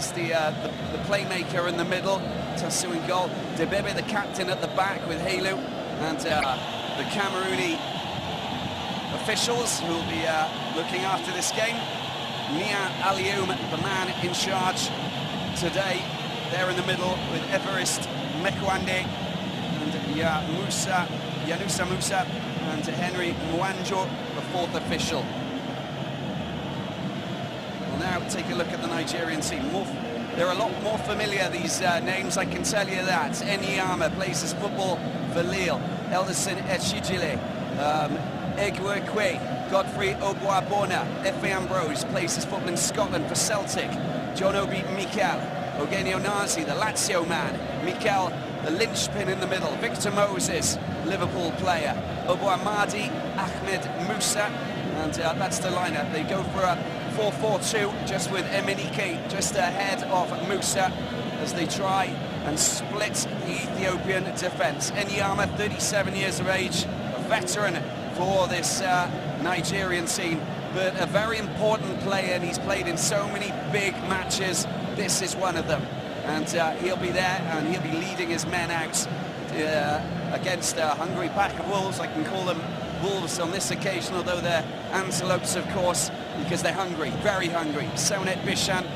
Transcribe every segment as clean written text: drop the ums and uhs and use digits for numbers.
is the playmaker in the middle, Tasu in goal, Debebe the captain at the back with Halu, and the Camerooni officials who will be looking after this game. Nia Alioum, the man in charge today, there in the middle with Everest Mekwande and Yanusa Musa and Henry Mwanjo, the fourth official. We'll now take a look at the Nigerian team. They're a lot more familiar, these names, I can tell you that. Enyama plays his football for Lille. Elderson Echijile, Egwekwe, Godfrey Obuabona, Efe Ambrose plays his football in Scotland for Celtic. John Obi Mikel, Eugenio Nazi, the Lazio man. Mikel, the linchpin in the middle. Victor Moses, Liverpool player. Obuamadi, Ahmed Musa, and that's the lineup. They go for a 4-4-2, just with Emenike just ahead of Musa as they try and split the Ethiopian defence. Enyama, 37 years of age, a veteran for this Nigerian team, but a very important player, and he's played in so many big matches. This is one of them, and he'll be there, and he'll be leading his men out against a hungry pack of wolves. I can call them wolves on this occasion, although they're antelopes, of course, because they're hungry, very hungry. Saunet Bishan,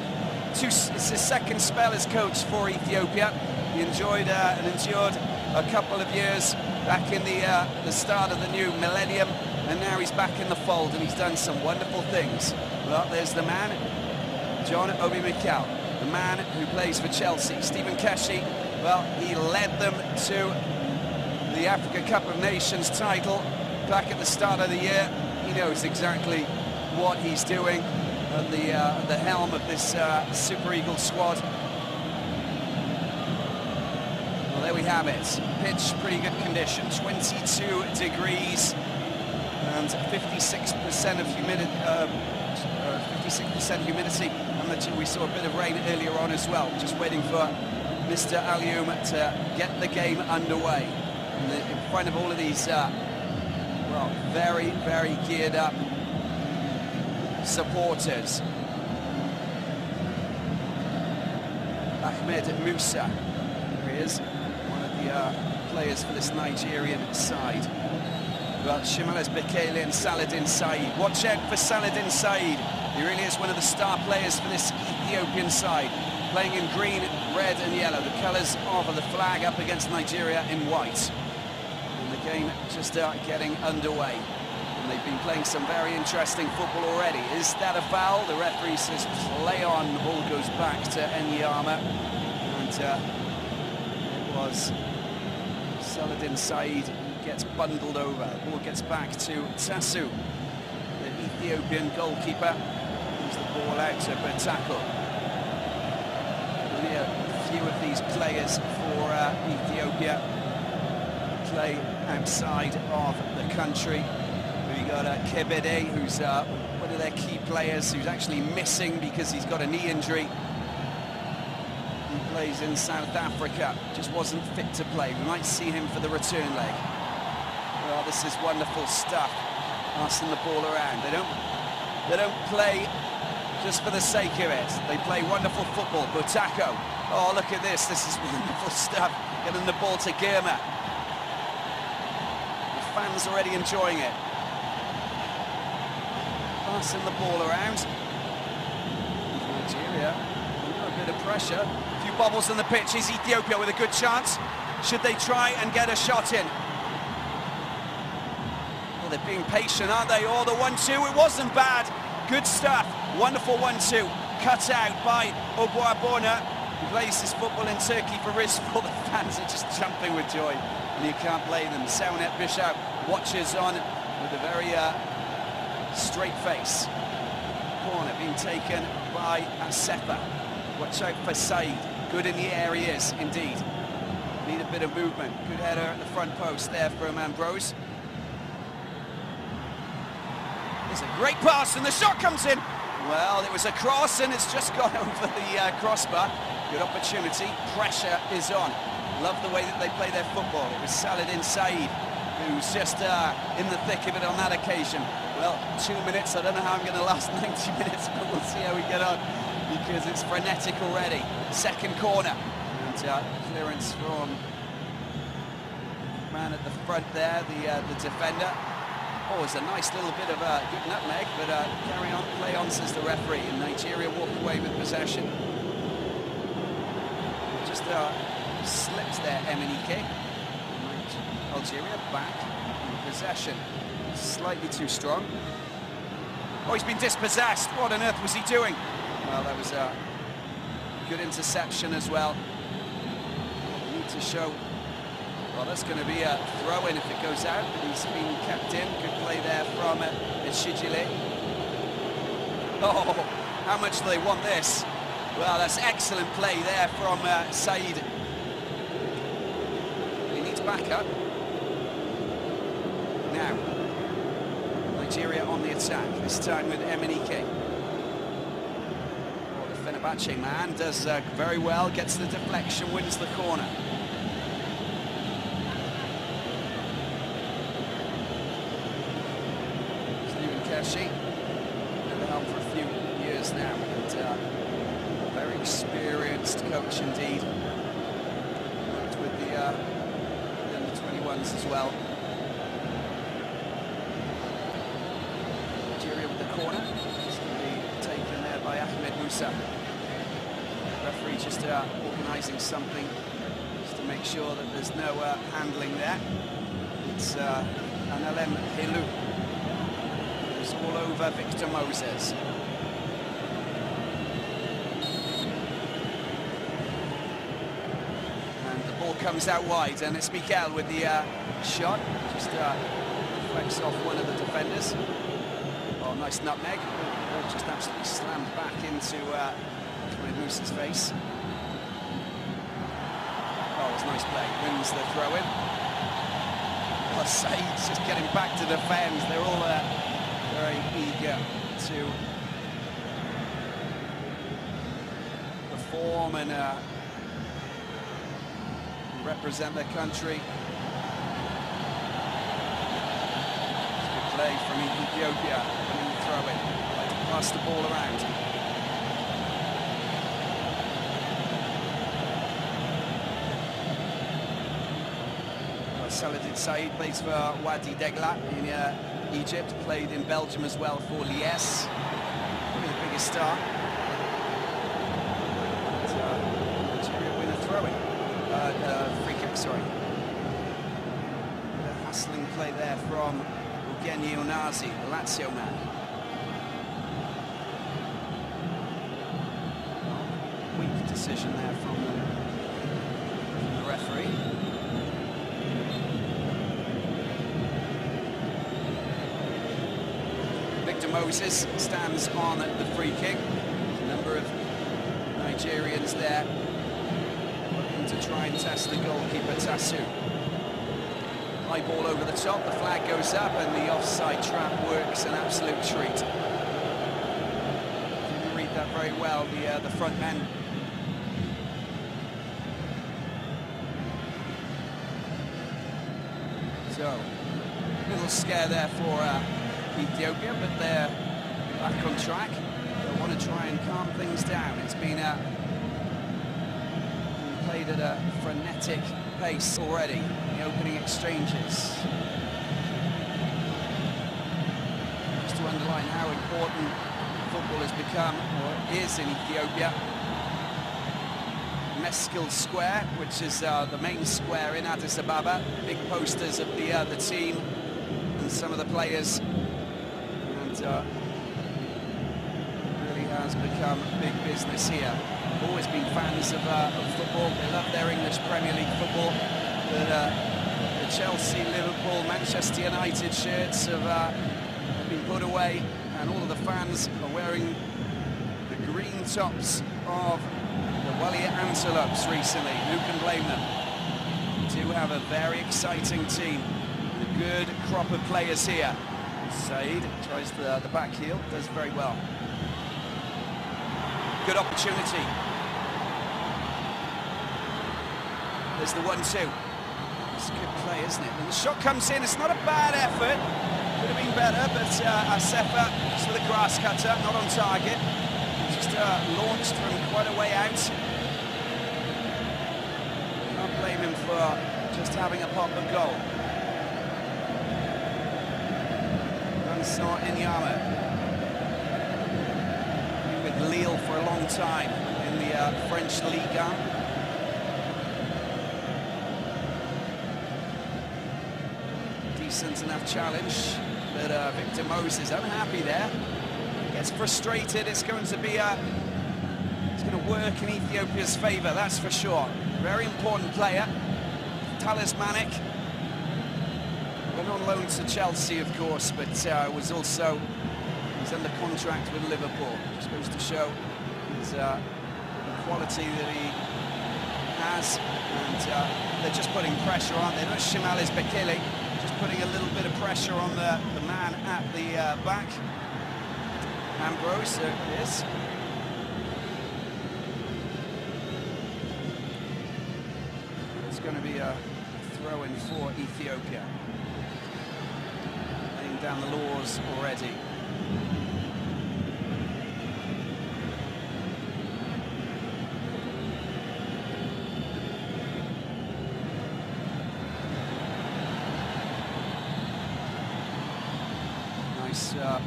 it's his second spell as coach for Ethiopia. He enjoyed and endured a couple of years back in the start of the new millennium, and now he's back in the fold, and he's done some wonderful things. Well, there's the man, John Obi Mikel, the man who plays for Chelsea. Stephen Keshi, well, he led them to the Africa Cup of Nations title back at the start of the year. He knows exactly what he's doing at the helm of this Super Eagles squad. Well, there we have it. Pitch, pretty good condition, 22 degrees and 56% of humidity. 56% humidity. And we saw a bit of rain earlier on as well. Just waiting for Mr. Alioum to get the game underway. In front of all of these, well, very, very geared up supporters. Ahmed Musa, there he is, one of the players for this Nigerian side. Well, Shimales Bekele and Saladin Said. Watch out for Saladin Said. He really is one of the star players for this Ethiopian side, playing in green, red and yellow, the colours of the flag up against Nigeria in white. And the game just getting underway. And they've been playing some very interesting football already. Is that a foul? The referee says play on. The ball goes back to Enyama. And it was Saladin Said who gets bundled over. The ball gets back to Tasu, the Ethiopian goalkeeper. Moves the ball out to Bertako. Only a few of these players for Ethiopia play outside of the country. We got Kebede, who's one of their key players, who's actually missing because he's got a knee injury. He plays in South Africa, just wasn't fit to play. We might see him for the return leg. Well, this is wonderful stuff. Passing the ball around. They don't play just for the sake of it. They play wonderful football. Butako. Oh, look at this. This is wonderful stuff. Getting the ball to Girma. The fans already enjoying it. Passing the ball around. Nigeria, a bit of pressure. A few bobbles in the pitch. Is Ethiopia with a good chance? Should they try and get a shot in? Well, they're being patient, aren't they? Oh, the 1-2, it wasn't bad. Good stuff. Wonderful 1-2. Cut out by Obuabona, who plays his football in Turkey for Rizpol. The fans are just jumping with joy, and you can't blame them. Saunet Bishop watches on with a very straight face. Corner being taken by Asefa. Watch out for Said. Good in the air he is, indeed. Need a bit of movement. Good header at the front post there from Ambrose. There's a great pass and the shot comes in. Well, it was a cross and it's just gone over the crossbar. Good opportunity. Pressure is on. Love the way that they play their football. It was Saladin Said who's just in the thick of it on that occasion. Well, 2 minutes. I don't know how I'm going to last 90 minutes, but we'll see how we get on. because it's frenetic already. Second corner. And clearance from man at the front there, the defender. Oh, it's a nice little bit of a good nutmeg, but carry on, play on, says the referee. And Nigeria walk away with possession. Just slips there, Emenike. Algeria back in possession. Slightly too strong. Oh, he's been dispossessed. What on earth was he doing? Well, that was a good interception as well. Need to show. Well, that's going to be a throw-in if it goes out, but he's been kept in. Good play there from Eshijile. Oh, how much do they want this? Well, that's excellent play there from Said. He needs backup. Now, Nigeria on the attack, this time with Emenike. Oh, the Fenerbahce man does very well, gets the deflection, wins the corner. Keshi, been at the helm for a few years now, but very experienced coach indeed. Worked with the 21s as well. Nigeria with the corner. It's going to be taken there by Ahmed Musa. The referee just organising something just to make sure that there's no handling there. It's Analem Helu. All over Victor Moses. And the ball comes out wide, and it's Mikel with the shot. Just deflects off one of the defenders. Oh, nice nutmeg. Ball just absolutely slammed back into Musa's face. Oh, it was a nice play. Wins the throw-in. Well, Said's just getting back to defend. They're all very eager to perform and represent their country. Good play from Ethiopia, winning the throw-in. Like to pass the ball around. Saladin Said plays for Wadi Degla in Egypt, played in Belgium as well for Liège. Probably the biggest star. Nigeria win a throw-in. Free kick, sorry. A hustling play there from Eugenio Nazi, the Lazio man. Weak decision there from the referee. Moses stands on the free kick. A number of Nigerians there looking to try and test the goalkeeper Tasu. High ball over the top, the flag goes up, and the offside trap works, an absolute treat. Didn't read that very well, the front men. So, little scare there for Ethiopia, but they're back on track. They want to try and calm things down. It's been played at a frenetic pace already in the opening exchanges. Just to underline how important football has become, or is in Ethiopia. Meskel Square, which is the main square in Addis Ababa. Big posters of the team and some of the players. Really has become big business here. Always been fans of football. They love their English Premier League football. But the Chelsea, Liverpool, Manchester United shirts have been put away, and all of the fans are wearing the green tops of the Walia Antelopes recently. Who can blame them? We do have a very exciting team. A good crop of players here. Said tries the back heel, does very well. Good opportunity. There's the 1-2. It's a good play, isn't it? And the shot comes in, it's not a bad effort. Could have been better, but Asefa, just with a grass cutter, not on target. Just launched from quite a way out. Can't blame him for just having a pop of goal. Vincent Enyama, with Lille for a long time in the French Ligue 1. Decent enough challenge, but Victor Moses unhappy there. Gets frustrated. It's going to be it's going to work in Ethiopia's favour, that's for sure. Very important player, talismanic. Went on loan to Chelsea, of course, but he's under contract with Liverpool. Just goes to show his the quality that he has, and they're just putting pressure, aren't they? Not Shimalis Bekele, just putting a little bit of pressure on the man at the back. Ambrose, there it is. It's going to be a throw-in for Ethiopia. Laying down the laws already.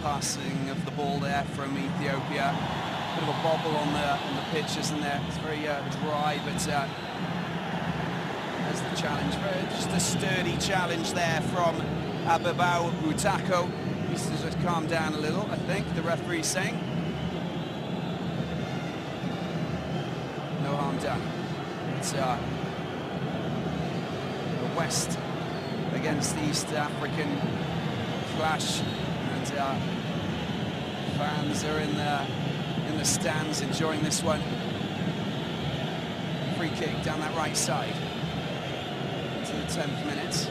Passing of the ball there from Ethiopia. Bit of a bobble on the pitch, isn't there? It's very dry, but there's the challenge. Just a sturdy challenge there from Ababao Utako. Needs to just calm down a little, I think, the referee's saying. No harm done. It's the West against the East African clash. Fans are in the stands enjoying this one. Free kick down that right side to the 10th minute.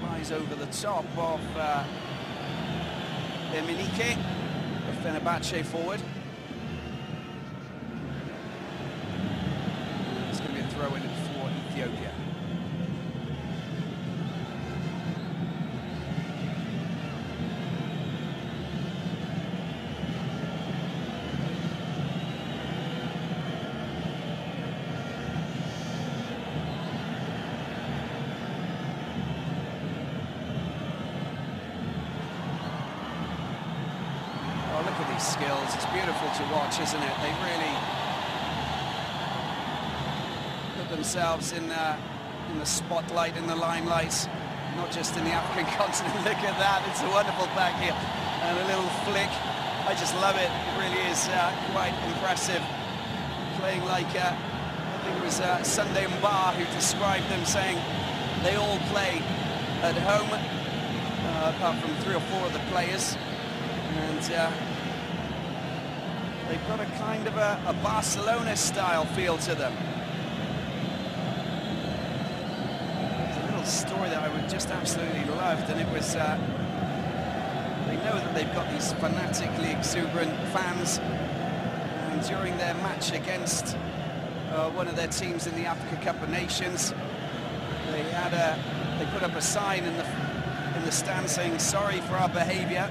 Flies over the top of Emenike, the Fenerbahce forward. It's going to be a throw-in for Ethiopia. Skills, it's beautiful to watch, isn't it? They really put themselves in the spotlight, in the limelight, not just in the African continent. Look at that, it's a wonderful back here and a little flick. I just love it. It really is quite impressive. Playing like I think it was Sunday Mba who described them, saying they all play at home apart from 3 or 4 of the players, and they've got a kind of a Barcelona-style feel to them. There's a little story that I would just absolutely loved, and it was, they know that they've got these fanatically exuberant fans, and during their match against one of their teams in the Africa Cup of Nations, they put up a sign in the stand saying, "Sorry for our behaviour."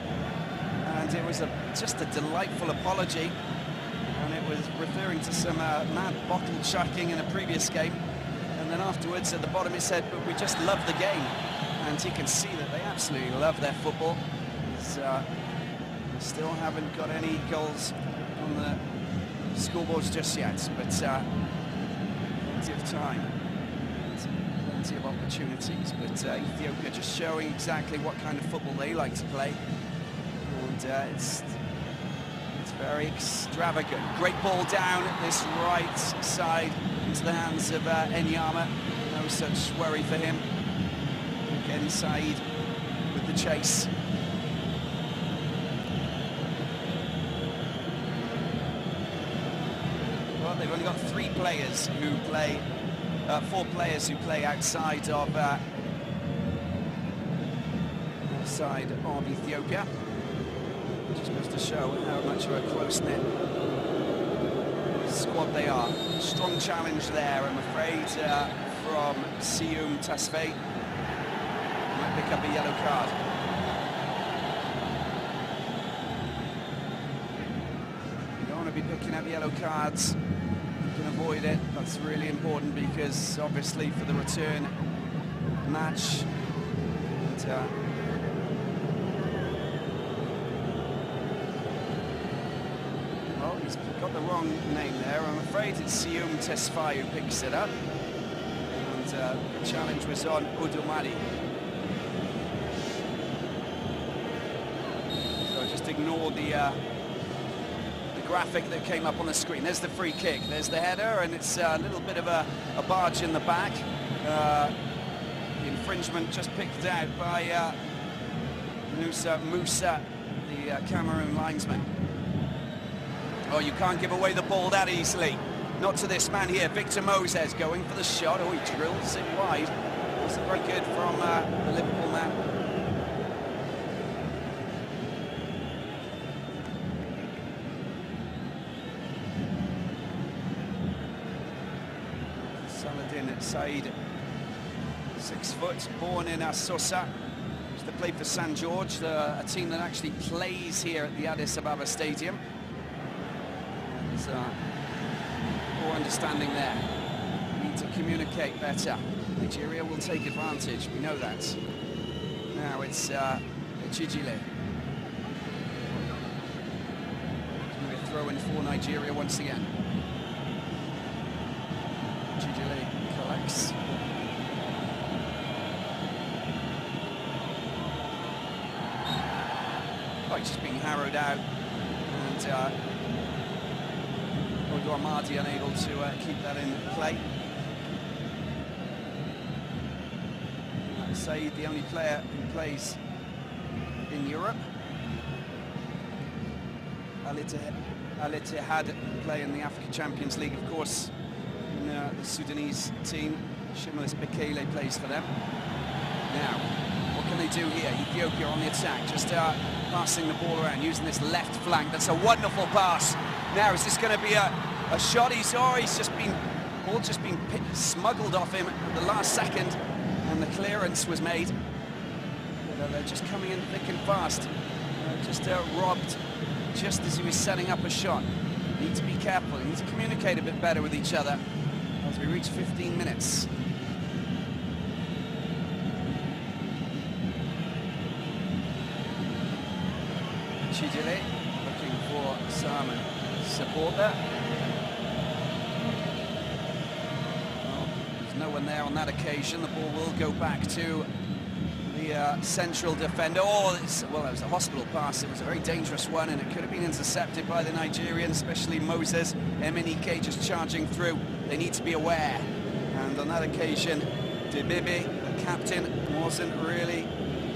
And it was just a delightful apology, and it was referring to some mad bottle chucking in a previous game. And then afterwards, at the bottom, it said, "But we just love the game." And you can see that they absolutely love their football. They still haven't got any goals on the scoreboards just yet, but plenty of time, plenty of opportunities. But Ethiopia just showing exactly what kind of football they like to play. And it's very extravagant. Great ball down this right side into the hands of Enyama. No such worry for him. Again, Said with the chase. Well, they've only got 3 players who play, 4 players who play outside of Ethiopia. Just goes to show how much of a close-knit squad they are. Strong challenge there, I'm afraid, from Siyum Tasfe. Might pick up a yellow card. be picking up yellow cards. You can avoid it. That's really important because obviously for the return match. Well, he's got the wrong name there. I'm afraid it's Sium Tesfaye who picks it up. And the challenge was on Udumari. So just ignore the graphic that came up on the screen. There's the free kick, there's the header, and it's a little bit of a barge in the back. The infringement just picked out by Musa, the Cameroon linesman. Oh, you can't give away the ball that easily. Not to this man here, Victor Moses, going for the shot. Oh, he drills it wide. Wasn't very good from the Liverpool man. Saladin Said, 6 foot, born in Assosa. Used to play for San George, a team that actually plays here at the Addis Ababa Stadium. There's more understanding there. We need to communicate better. Nigeria will take advantage, we know that. Now it's Chijile. It's going to be a throw in for Nigeria once again. Chijile collects. Oh, he's just being harrowed out. And Amadi unable to keep that in play. Said, the only player who plays in Europe. Al Ittihad play in the African Champions League, of course, in the Sudanese team. Shimlis Bekele plays for them. Now, what can they do here? Ethiopia on the attack, just passing the ball around, using this left flank. That's a wonderful pass. Now, is this going to be a shot? He's just been smuggled off him at the last second, and the clearance was made. But, they're just coming in thick and fast. Just robbed just as he was setting up a shot. Need to be careful. Need to communicate a bit better with each other as we reach 15 minutes. Chijile looking for some support there. Well, there's no one there on that occasion. The ball will go back to the central defender. Oh, well, it was a hospital pass. It was a very dangerous one, and it could have been intercepted by the Nigerians, especially Moses. Emenike just charging through. They need to be aware. And on that occasion, Debibi, the captain, wasn't really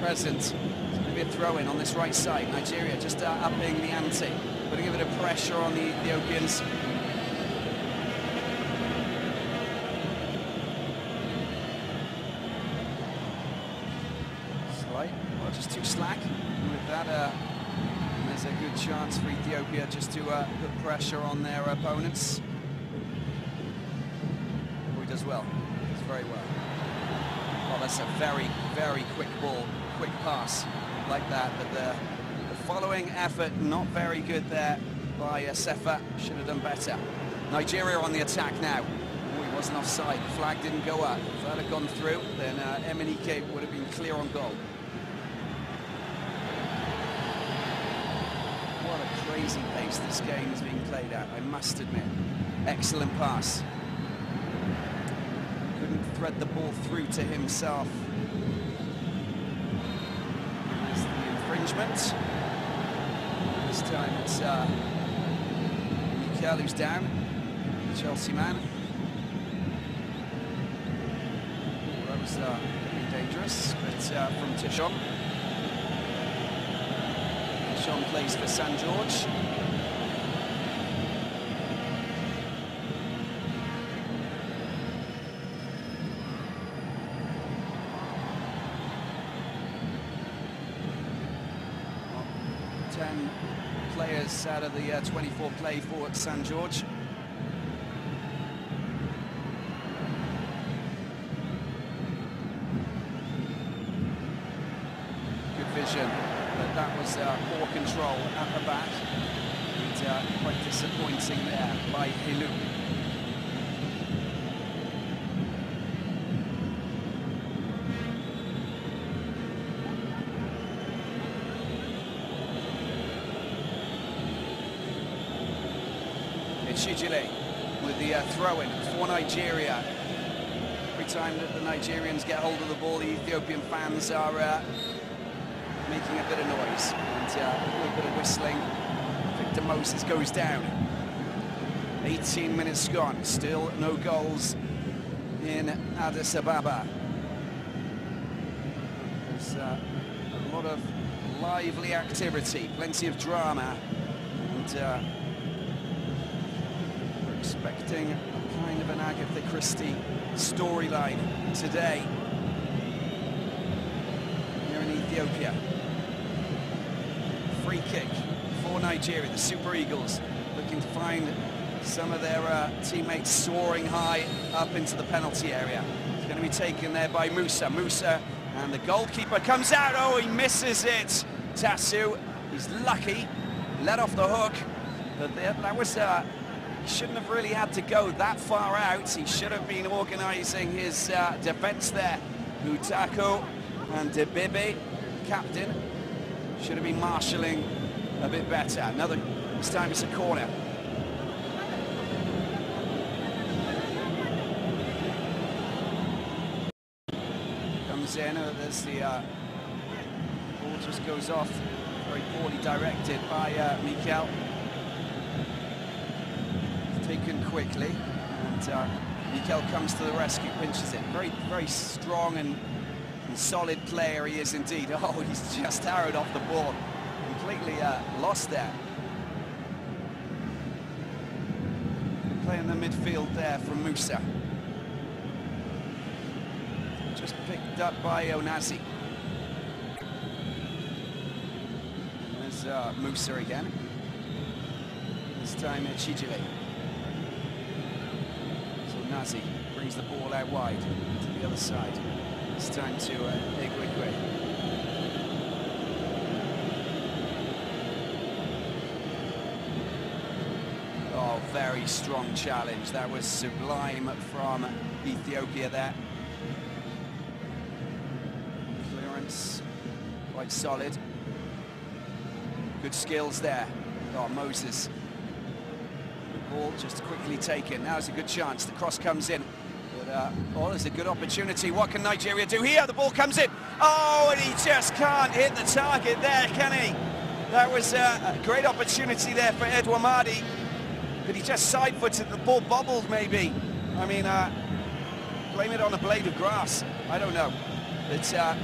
present. It's going to be a throw-in on this right side. Nigeria just upping the ante, putting a bit of pressure on the Ethiopians. Well, just too slack with that. There's a good chance for Ethiopia just to put pressure on their opponents. Oh, he does well. Does very well. Well, that's a very, very quick ball, quick pass like that. But the following effort, not very good there by Sefa. Should have done better. Nigeria on the attack now. Oh, he wasn't offside. The flag didn't go up. If that had gone through, then Emenike would have been clear on goal. What a crazy pace this game is being played at, I must admit. Excellent pass. Couldn't thread the ball through to himself. There's the infringement. This time it's Mikel who's down, the Chelsea man. Oh, that was dangerous, but from Tishon. Tishon plays for San George. Well, 10 players out of the 24 play for San George. Good vision. But that was poor control at the back. And quite disappointing there by Hilu. Chijile with the throw-in for Nigeria. Every time that the Nigerians get hold of the ball, the Ethiopian fans are making a bit of noise and a little bit of whistling. Victor Moses goes down. 18 minutes gone, still no goals in Addis Ababa. There's a lot of lively activity, plenty of drama, and expecting a kind of an Agatha Christie storyline today here in Ethiopia. Free kick for Nigeria, the Super Eagles looking to find some of their teammates soaring high up into the penalty area. It's going to be taken there by Musa. Musa, and the goalkeeper comes out. Oh, he misses it. Tasu, he's lucky, let off the hook, but that was he shouldn't have really had to go that far out. He should have been organising his defence there. Utako and Debibe, captain, should have been marshalling a bit better. This time it's a corner. Comes in, there's the ball just goes off, very poorly directed by Mikel. Taken quickly, and Mikel comes to the rescue, pinches it. Very strong and solid player he is indeed. Oh, he's just arrowed off the ball, completely lost there. Playing the midfield there from Musa. Just picked up by Onazi. There's Musa again. This time at Chijile. Nazi brings the ball out wide to the other side. It's time to Igwigwe. Oh, very strong challenge. That was sublime from Ethiopia there. Clearance, quite solid. Good skills there. Oh, Moses. Ball just quickly taken. Now's a good chance. The cross comes in. But, oh, there's a good opportunity. What can Nigeria do here? The ball comes in. Oh, and he just can't hit the target there, can he? That was a great opportunity there for Edouard Mahdi. But he just side-footed. The ball bobbled, maybe. I mean, blame it on a blade of grass. I don't know. But well,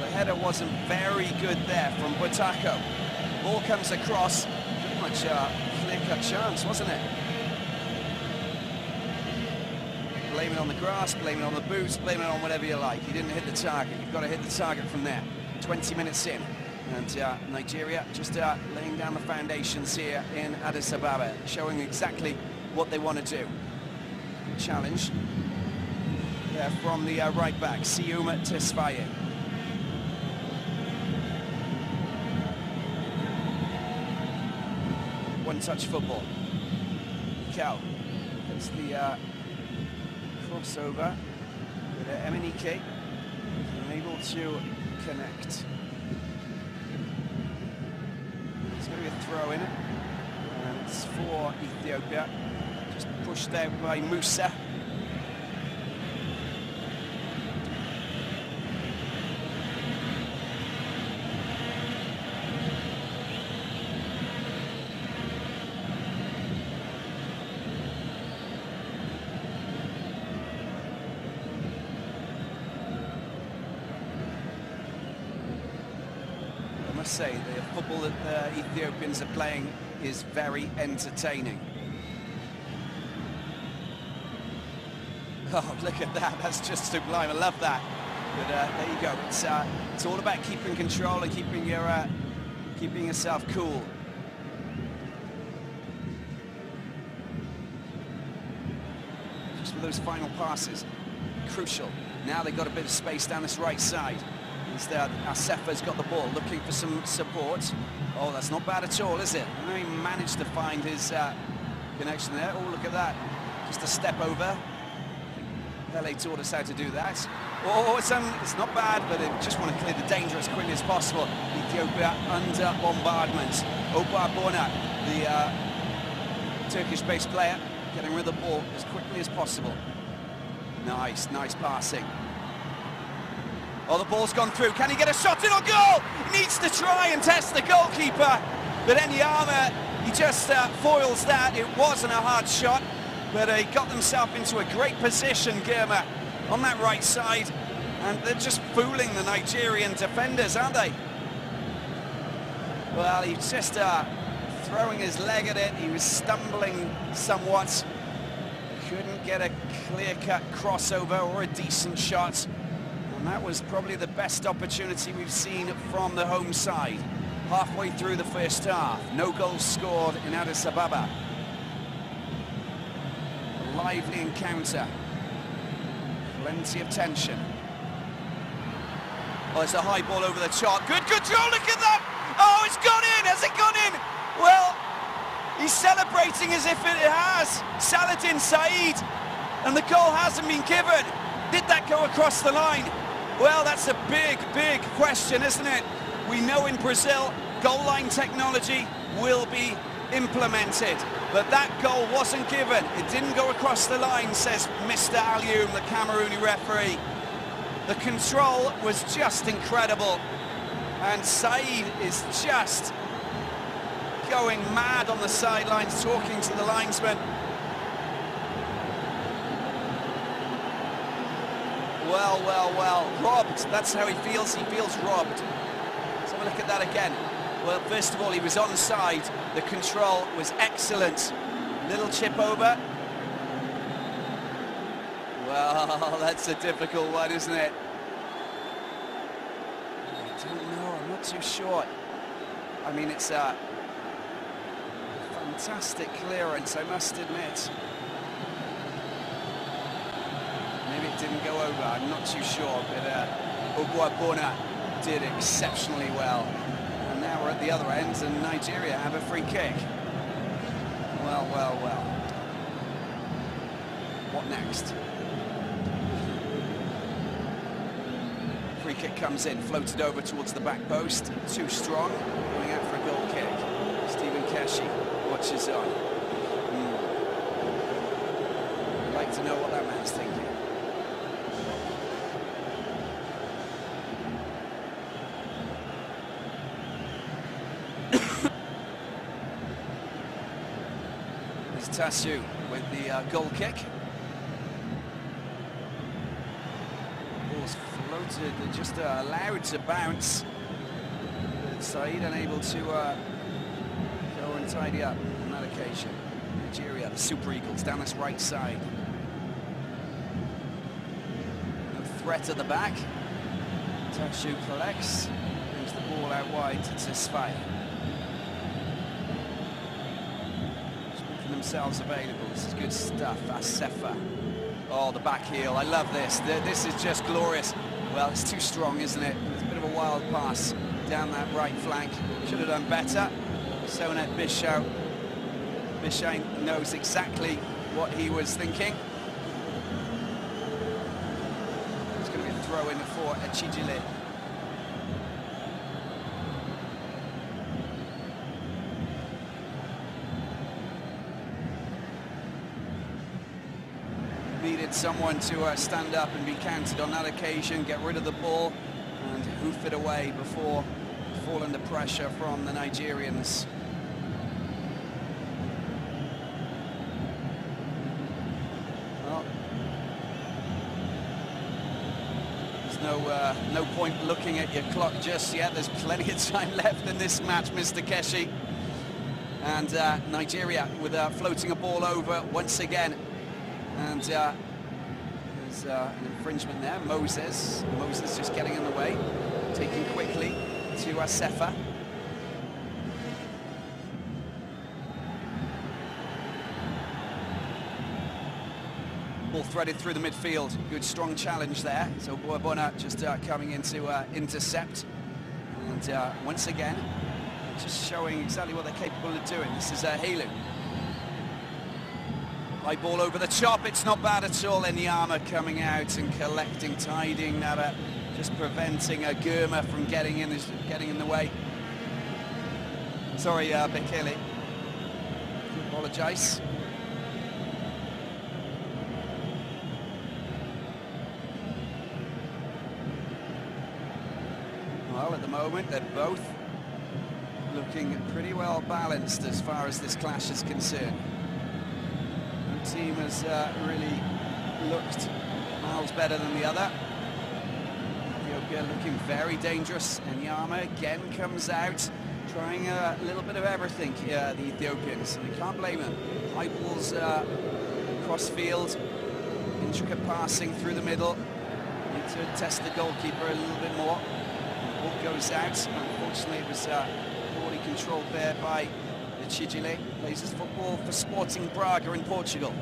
the header wasn't very good there from Butako. Ball comes across. Pretty much clear-cut chance, wasn't it? Blame it on the grass, blame it on the boots, blame it on whatever you like. You didn't hit the target. You've got to hit the target from there. 20 minutes in, and Nigeria just laying down the foundations here in Addis Ababa, showing exactly what they want to do. Challenge there from the right back, Siuma Tesfaye. One-touch football. Mikel gets the crossover with Emenike, unable to connect. It's going to be a throw in, and it's for Ethiopia. Just pushed out by Musa. Say the football that the Ethiopians are playing is very entertaining. Oh, look at that, that's just sublime. I love that. But there you go. It's all about keeping control and keeping yourself cool. Just with those final passes, crucial. Now they've got a bit of space down this right side. Instead, Asefa's got the ball, looking for some support. Oh, that's not bad at all, is it? He managed to find his connection there. Oh, look at that. Just a step over. Pele taught us how to do that. Oh, it's not bad, but they just want to clear the danger as quickly as possible. Ethiopia under bombardment. Obarbona, the Turkish-based player, getting rid of the ball as quickly as possible. Nice passing. Oh, the ball's gone through. Can he get a shot in on goal? He needs to try and test the goalkeeper. But Enyama, he just foils that. It wasn't a hard shot, but he got themselves into a great position, Girma, on that right side. And they're just fooling the Nigerian defenders, aren't they? Well, he's just throwing his leg at it. He was stumbling somewhat. Couldn't get a clear-cut crossover or a decent shot. And that was probably the best opportunity we've seen from the home side. Halfway through the first half, no goals scored in Addis Ababa. A lively encounter. Plenty of tension. Oh, it's a high ball over the top. Good control, look at that! Oh, it's gone in! Has it gone in? Well, he's celebrating as if it has. Saladin Said. And the goal hasn't been given. Did that go across the line? Well, that's a big question, isn't it? We know in Brazil, goal line technology will be implemented. But that goal wasn't given. It didn't go across the line, says Mr. Alioum, the Camerooni referee. The control was just incredible. And Said is just going mad on the sidelines, talking to the linesman. Well, robbed. That's how he feels. He feels robbed. Let's have a look at that again. Well, first of all, he was onside. The control was excellent. Little chip over. Well, that's a difficult one, isn't it? I don't know. I'm not too sure. I mean, it's a fantastic clearance, I must admit. Maybe it didn't go over, I'm not too sure, but Obarbona did exceptionally well. And now we're at the other end, and Nigeria have a free kick. Well. What next? Free kick comes in, floated over towards the back post. Too strong, going out for a goal kick. Stephen Keshi watches on. I'd like to know what that man's thinking. There's Tassu with the goal kick. Ball's floated and just allowed to bounce. But Said unable to go and tidy up on that occasion. Nigeria, the Super Eagles, down this right side. No threat at the back. Tassu collects, brings the ball out wide to Tesfaye. Themselves available. This is good stuff. Asefa. Oh, the back heel. I love this. This is just glorious. Well, it's too strong, isn't it? It's a bit of a wild pass down that right flank. Should have done better. Sonet Bishow. Bishay knows exactly what he was thinking. It's going to be a throw in for Echijile. Needed someone to stand up and be counted on that occasion, get rid of the ball and hoof it away before fall under pressure from the Nigerians. Well, there's no point looking at your clock just yet. There's plenty of time left in this match, Mr. Keshi. And Nigeria with floating a ball over once again. And there's an infringement there. Moses just getting in the way, taking quickly to Asefa. Ball threaded through the midfield. Good strong challenge there. So Boabona just coming in to intercept. And once again, just showing exactly what they're capable of doing. This is Halu. High ball over the top. It's not bad at all. Enyama coming out and collecting, tidying that up, just preventing Gurma from getting in the way. Sorry, Bekele. Apologise. Well, at the moment, they're both looking pretty well balanced as far as this clash is concerned. No team has really looked miles better than the other. Ethiopia looking very dangerous. Enyama again comes out, trying a little bit of everything, the Ethiopians. And you can't blame them. High balls cross field, intricate passing through the middle. Need to test the goalkeeper a little bit more. The ball goes out. Unfortunately, it was poorly controlled there by the Chijile. Plays his football for Sporting Braga in Portugal.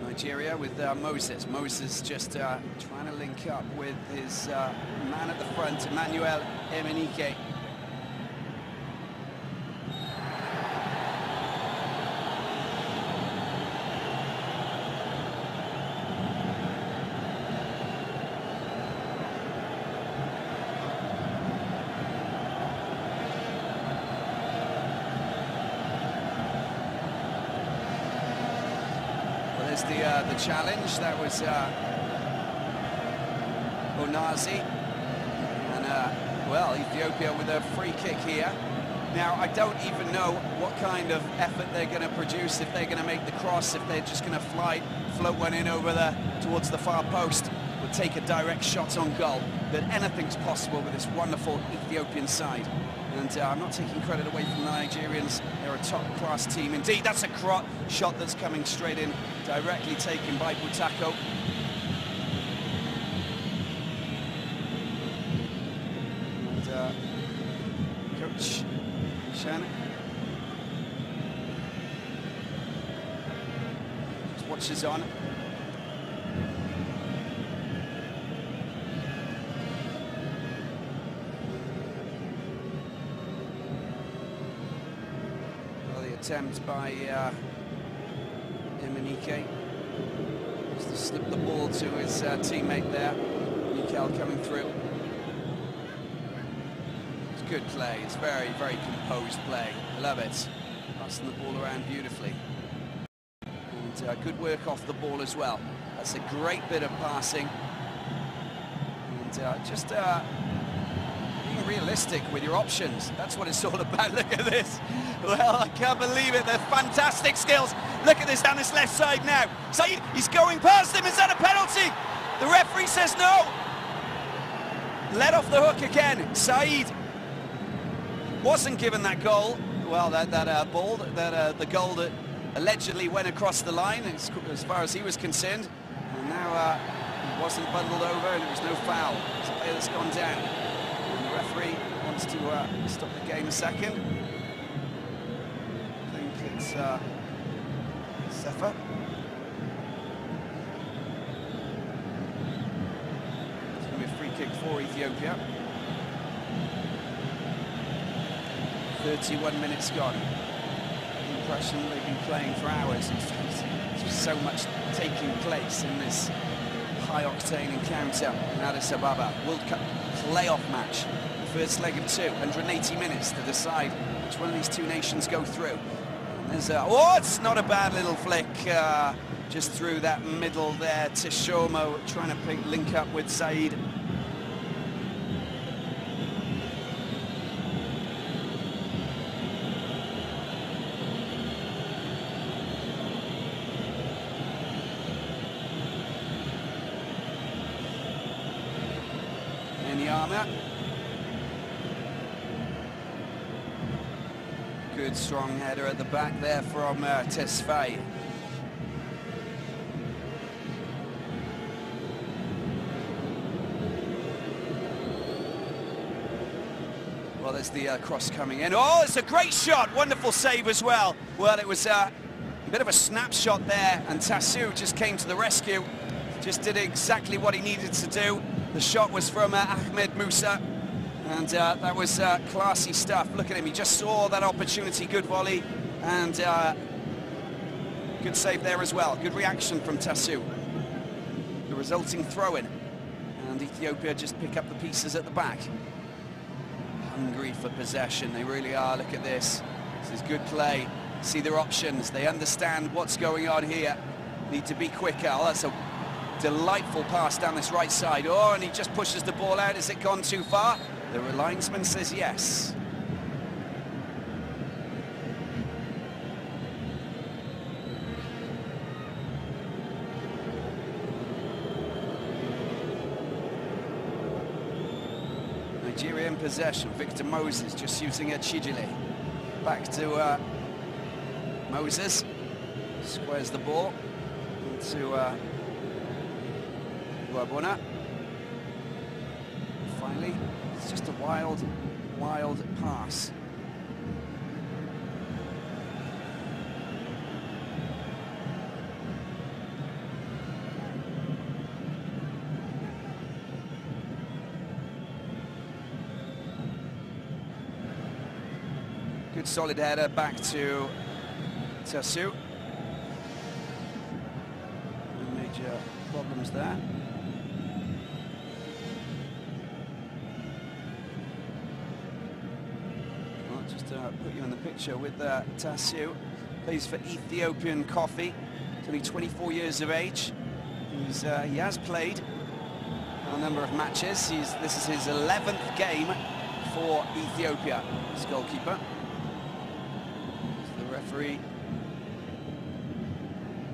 Nigeria with Moses. Moses just trying to link up with his man at the front, Emmanuel Emenike. There's the challenge. That was Onazi, and well, Ethiopia with a free kick here. Now, I don't even know what kind of effort they're going to produce, if they're going to make the cross, if they're just going to float one in over towards the far post, or take a direct shot on goal. But anything's possible with this wonderful Ethiopian side. And I'm not taking credit away from the Nigerians. They're a top-class team indeed. That's a shot that's coming straight in, directly taken by Butako. And Coach Shan just watches on. Attempt by Emenike just to slip the ball to his teammate there. Mikel coming through. It's good play. It's very, very composed play. I love it. Passing the ball around beautifully. And good work off the ball as well. That's a great bit of passing. And just being realistic with your options. That's what it's all about. Look at this. Well, I can't believe it. They're fantastic skills. Look at this down this left side now. Said, he's going past him. Is that a penalty? The referee says no. Let off the hook again. Said wasn't given that goal. Well, that ball, the goal that allegedly went across the line, as far as he was concerned. And now he wasn't bundled over, and there was no foul. It's a player that's gone down. And the referee wants to stop the game a second. It's Sefa. It's going to be a free kick for Ethiopia. 31 minutes gone. The impression they've been playing for hours. There's just so much taking place in this high-octane encounter in Addis Ababa. World Cup playoff match. The first leg of 2, 180 minutes to decide which one of these two nations go through. Oh, it's not a bad little flick, just through that middle there. Tishomo trying to link up with Said. Enyama. Good strong header at the back there from Tesfaye. Well, there's the cross coming in. Oh, it's a great shot. Wonderful save as well. Well, it was a bit of a snapshot there, and Tassou just came to the rescue. Just did exactly what he needed to do. The shot was from Ahmed Musa, and that was classy stuff. Look at him. He just saw that opportunity. Good volley, and good save there as well. Good reaction from Tassou. The resulting throw-in, and Ethiopia just pick up the pieces at the back. Hungry for possession, they really are. Look at this. This is good play. See their options. They understand what's going on here. Need to be quicker. Oh, that's a delightful pass down this right side. Oh, and he just pushes the ball out. Has it gone too far? The linesman says yes. Nigeria in possession. Victor Moses just using a Chijile. Back to Moses. Squares the ball into Wabona. Finally, it's just a wild pass. Good solid header back to Tassou. No major problems there. I'll just put you in the picture with Tassou. Plays for Ethiopian Coffee. He's only 24 years of age. He has played a number of matches. This is his 11th game for Ethiopia, his goalkeeper. The referee,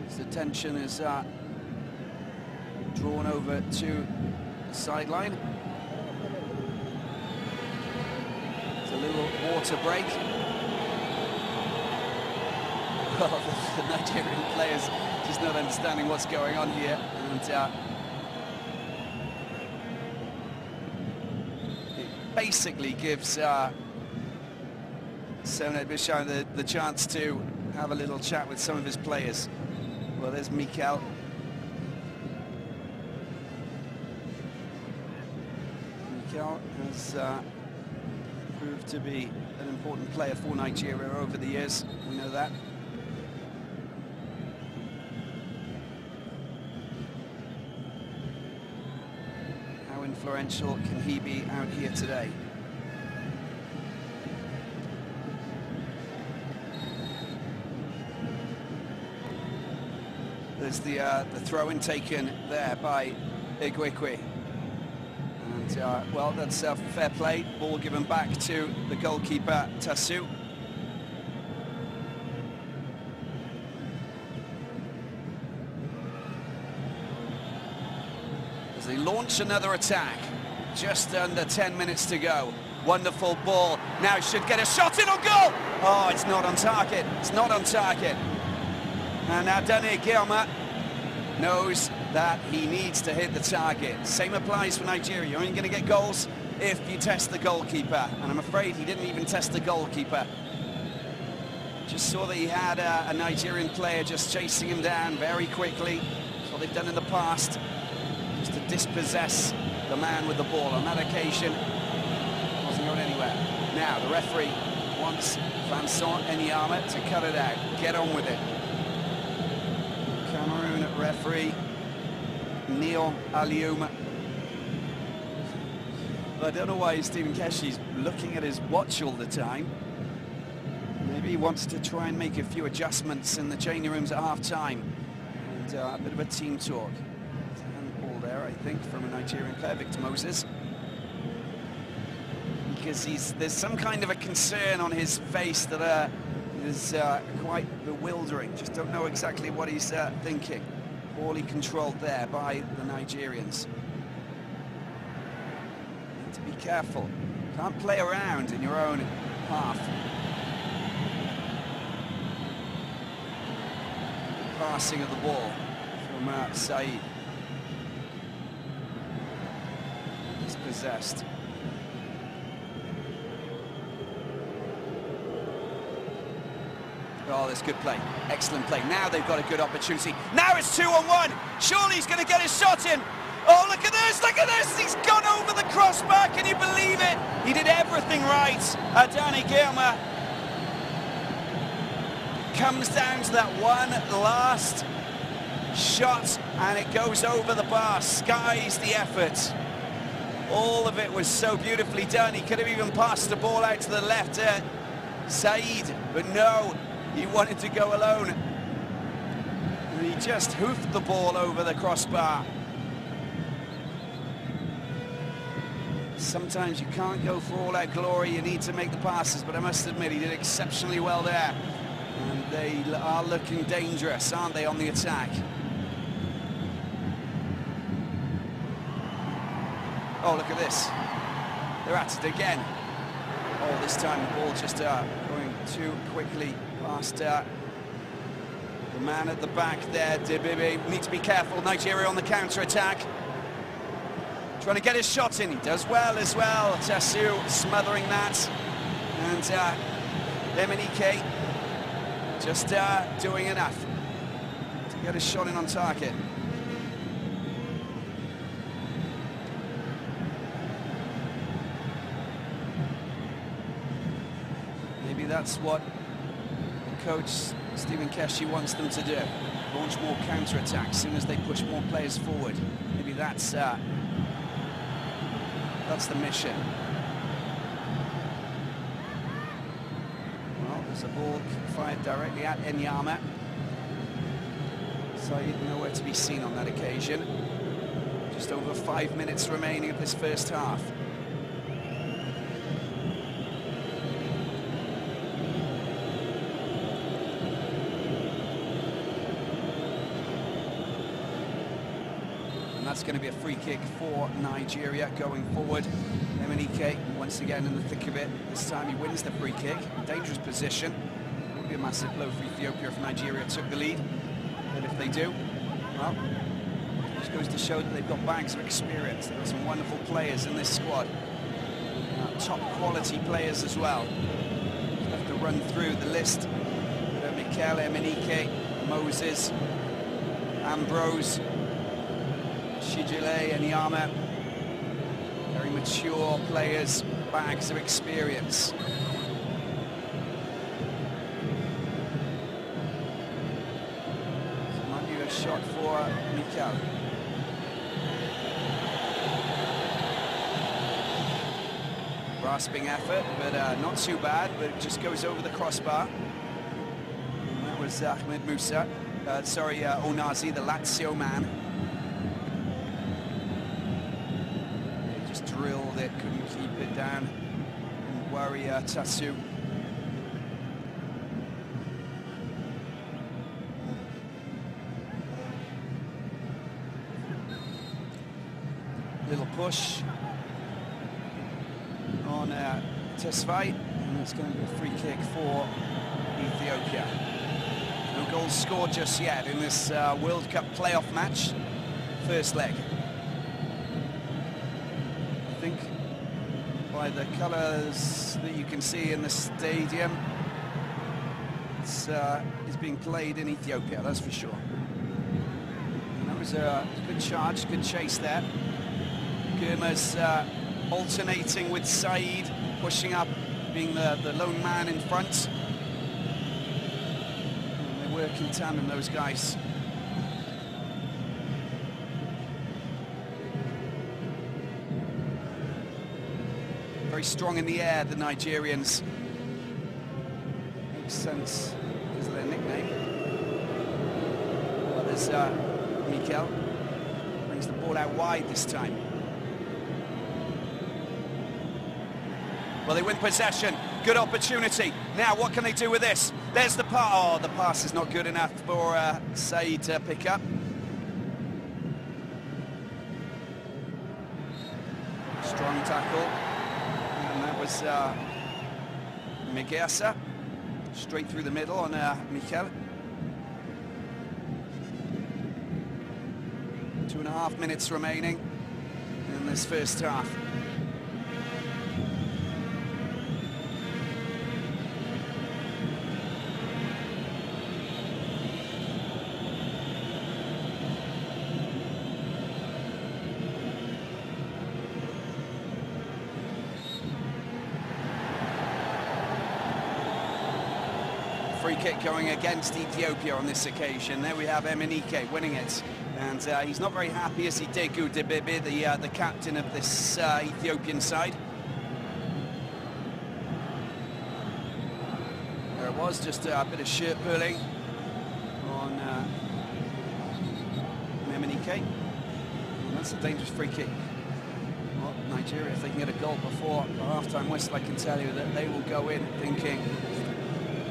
his attention is drawn over to the sideline. It's a little water break. Well, the Nigerian players just not understanding what's going on here, and it basically gives Seonet Bishan the chance to have a little chat with some of his players. Well, there's Mikel. Mikel has proved to be an important player for Nigeria over the years. We know that. How influential can he be out here today? There's the throw-in taken there by Igwekwe. And, well, that's fair play. Ball given back to the goalkeeper, Tassou. As they launch another attack, just under 10 minutes to go. Wonderful ball. Now should get a shot in on goal. Oh, it's not on target. It's not on target. And now Dane Guilma knows that he needs to hit the target. Same applies for Nigeria. You're only going to get goals if you test the goalkeeper. And I'm afraid he didn't even test the goalkeeper. Just saw that he had a Nigerian player just chasing him down very quickly. That's what they've done in the past. Just to dispossess the man with the ball. On that occasion, it wasn't going anywhere. Now, the referee wants Vincent Enyama to cut it out. Get on with it. Cameroon referee Neil Alium. I don't know why Stephen Keshi's looking at his watch all the time. Maybe he wants to try and make a few adjustments in the changing rooms at half-time. And a bit of a team talk. Handball there, I think, from a Nigerian player, Victor Moses. Because there's some kind of a concern on his face that is quite bewildering. Just don't know exactly what he's thinking. Poorly controlled there by the Nigerians. Need to be careful. Can't play around in your own half. passing of the ball from Said. He's possessed. Oh, that's good play. Excellent play. Now they've got a good opportunity. Now it's 2-on-1. Surely he's going to get his shot in. Oh, look at this, look at this. He's gone over the crossbar. Can you believe it? He did everything right. Danny Guilma comes down to that one last shot, and it goes over the bar. Skies the effort. All of it was so beautifully done. He could have even passed the ball out to the left, Said, but no. He wanted to go alone. And he just hoofed the ball over the crossbar. Sometimes you can't go for all that glory, you need to make the passes, but I must admit he did exceptionally well there. And they are looking dangerous, aren't they, on the attack? Oh, look at this. They're at it again. Oh, this time the ball just going too quickly past the man at the back there, Dibibi. Need to be careful, Nigeria on the counter-attack. Trying to get his shot in, he does well as well. Tasu smothering that. And Emenike just doing enough to get a shot in on target. Maybe that's what coach Stephen Keshi wants them to do. Launch more counter-attacks as soon as they push more players forward. Maybe that's the mission. Well, there's a ball fired directly at Enyama. Said nowhere to be seen on that occasion. Just over 5 minutes remaining of this first half. That's going to be a free kick for Nigeria going forward. Emenike once again in the thick of it. This time he wins the free kick. Dangerous position. It would be a massive blow for Ethiopia if Nigeria took the lead. But if they do, well, it just goes to show that they've got bags of experience. There are some wonderful players in this squad. Top quality players as well. Just have to run through the list. Mikel, Emenike, Moses, Ambrose, Shijile, Enyama, very mature players, bags of experience. So might be a shot for Mikel. Grasping effort, but not too bad, but it just goes over the crossbar. And that was Ahmed Musa, Onazi, the Lazio man. Drilled it, couldn't keep it down. Didn't worry Tasu. Little push on Tesfaye, and it's going to be a free kick for Ethiopia. No goals scored just yet in this World Cup playoff match. First leg. By the colours that you can see in the stadium, it's being played in Ethiopia, that's for sure. And that was a good charge, good chase there. Girma's alternating with Said, pushing up, being the lone man in front. And they work in tandem, those guys. Very strong in the air, the Nigerians. Makes sense, is their nickname. Well, there's Mikel. Brings the ball out wide this time. Well, they win possession. Good opportunity. Now, what can they do with this? There's the pass. Oh, the pass is not good enough for Said to pick up. Strong tackle. And that was Megasa, straight through the middle on Mikel. 2.5 minutes remaining in this first half. Free kick going against Ethiopia on this occasion. There we have Emenike winning it, and he's not very happy, as he did Gudebebe, the captain of this Ethiopian side. There it was, just a bit of shirt pulling on Emenike. That's a dangerous free kick. Well, Nigeria, if they can get a goal before the half-time whistle, I can tell you that they will go in thinking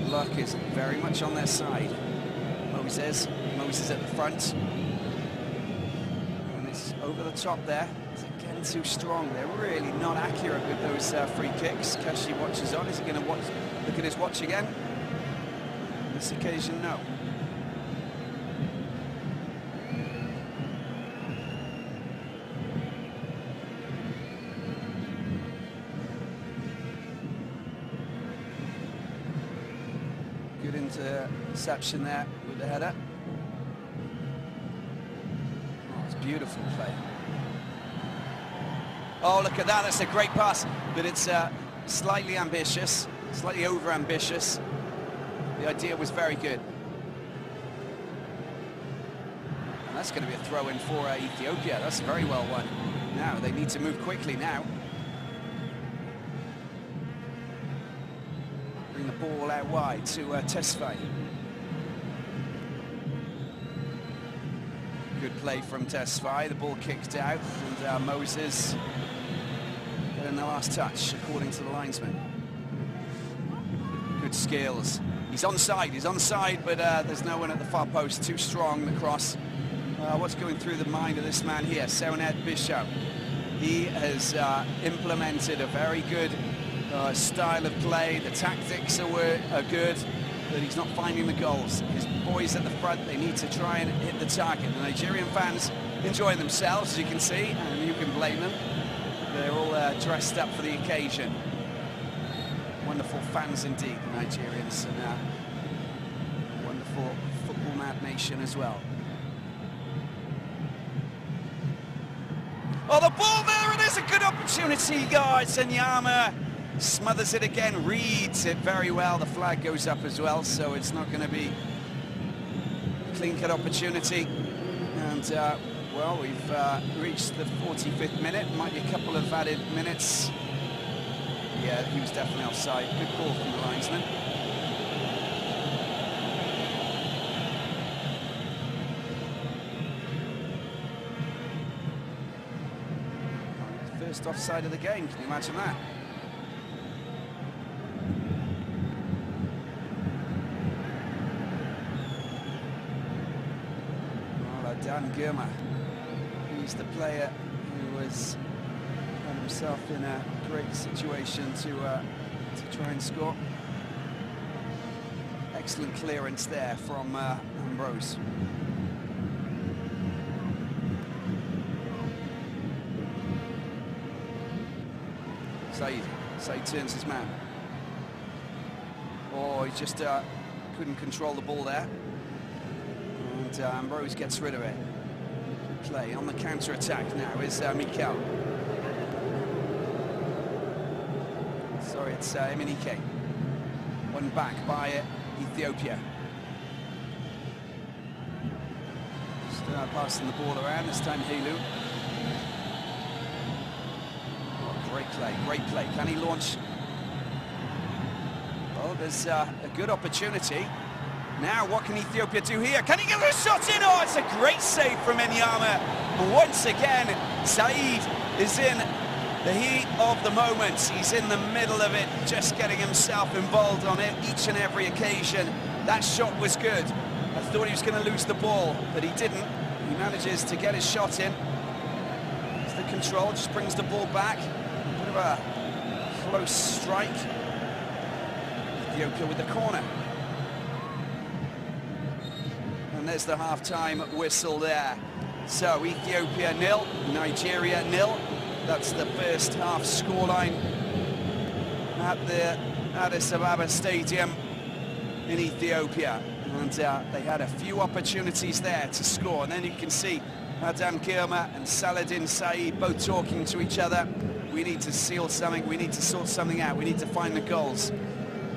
luck is very much on their side. Moses at the front. And it's over the top there. Is it getting too strong? They're really not accurate with those free kicks. Kashi watches on. Is he going to look at his watch again? On this occasion, no. Good interception there with the header. Oh, it's beautiful play. Oh, look at that, that's a great pass, but it's slightly ambitious, slightly over-ambitious. The idea was very good. And that's going to be a throw-in for Ethiopia. That's very well won. Now, they need to move quickly now. Bring the ball out wide to Tesfaye. Good play from Tesfaye. The ball kicked out, and Moses getting the last touch, according to the linesman. Good skills. He's onside, but there's no one at the far post. Too strong, the cross. What's going through the mind of this man here, Seonet Bishop? He has implemented a very good style of play. The tactics are good, but he's not finding the goals. His boys at the front, they need to try and hit the target. The Nigerian fans enjoying themselves, as you can see, and you can blame them. They're all dressed up for the occasion. Wonderful fans indeed, the Nigerians, and wonderful football mad nation as well. Oh, the ball there, it is a good opportunity, guys, and Nyama smothers it again, reads it very well. The flag goes up as well, so it's not going to be a clean-cut opportunity. And, well, we've reached the 45th minute. Might be a couple of added minutes. Yeah, he was definitely offside. Good call from the linesman. First offside of the game, can you imagine that? Dan Girma, he's the player who was found himself in a great situation to try and score. Excellent clearance there from Ambrose. Said turns his man. Oh, he just couldn't control the ball there. And Ambrose gets rid of it. Play on the counter-attack now is Mikel. Sorry, it's Emenike. One back by Ethiopia. Just passing the ball around, this time Helu. Oh, great play. Can he launch? Well, there's a good opportunity. Now, what can Ethiopia do here? Can he get a shot in? Oh, it's a great save from Enyama. And once again, Said is in the heat of the moment. He's in the middle of it, just getting himself involved on it each and every occasion. That shot was good. I thought he was going to lose the ball, but he didn't. He manages to get his shot in. It's the control, just brings the ball back. A bit of a close strike. Ethiopia with the corner. And there's the half-time whistle there. So Ethiopia 0, Nigeria 0. That's the first half scoreline at the Addis Ababa Stadium in Ethiopia. And they had a few opportunities there to score. And then you can see Adam Girma and Saladin Saeed both talking to each other. We need to seal something, we need to sort something out, we need to find the goals.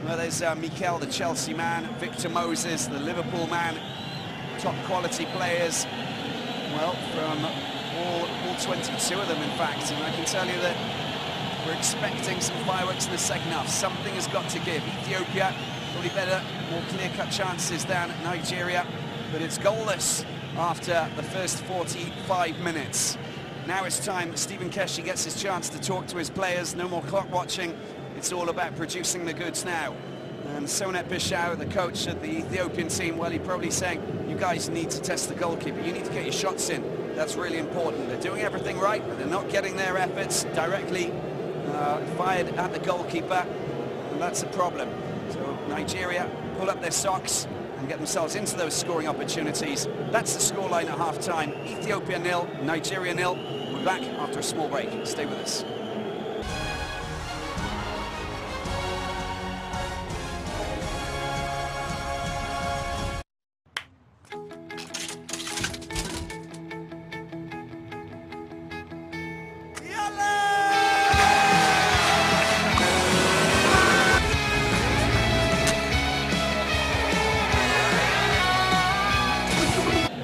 Well, there's Mikel, the Chelsea man, Victor Moses, the Liverpool man, top quality players, well, from all 22 of them, in fact. And I can tell you that we're expecting some fireworks in the second half. Something has got to give. Ethiopia, probably better, more clear-cut chances than Nigeria, but it's goalless after the first 45 minutes. Now it's time Stephen Keshi gets his chance to talk to his players. No more clock watching. It's all about producing the goods now. And Sonet Bishau, the coach of the Ethiopian team, well, he's probably saying, you guys need to test the goalkeeper. You need to get your shots in. That's really important. They're doing everything right, but they're not getting their efforts directly fired at the goalkeeper, and that's a problem. So Nigeria pull up their socks and get themselves into those scoring opportunities. That's the scoreline at half-time. Ethiopia 0, Nigeria 0. We're back after a small break. Stay with us.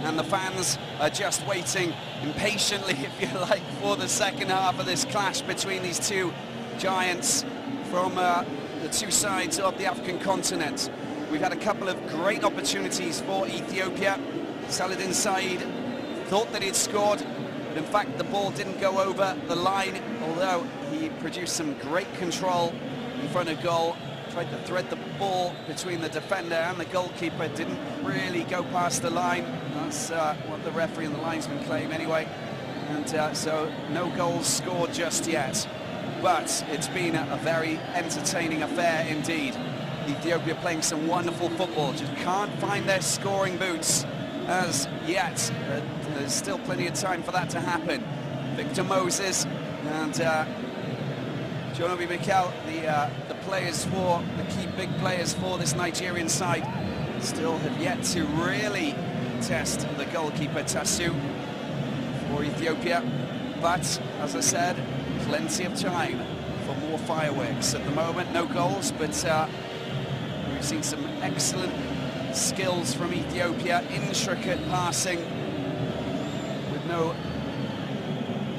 And the fans are just waiting impatiently, if you like, for the second half of this clash between these two giants from the two sides of the African continent. We've had a couple of great opportunities for Ethiopia. Saladin Saeed thought that he'd scored, but in fact the ball didn't go over the line, although he produced some great control in front of goal. Tried to thread the ball between the defender and the goalkeeper, didn't really go past the line. That's what the referee and the linesman claim anyway. And so no goals scored just yet. But it's been a very entertaining affair indeed. Ethiopia playing some wonderful football, just can't find their scoring boots as yet. There's still plenty of time for that to happen. Victor Moses and John Obi Mikel, the players for, the key big players for this Nigerian side, still have yet to really test the goalkeeper Tasu for Ethiopia. But, as I said, plenty of time for more fireworks. At the moment, no goals, but we've seen some excellent skills from Ethiopia, intricate passing, with no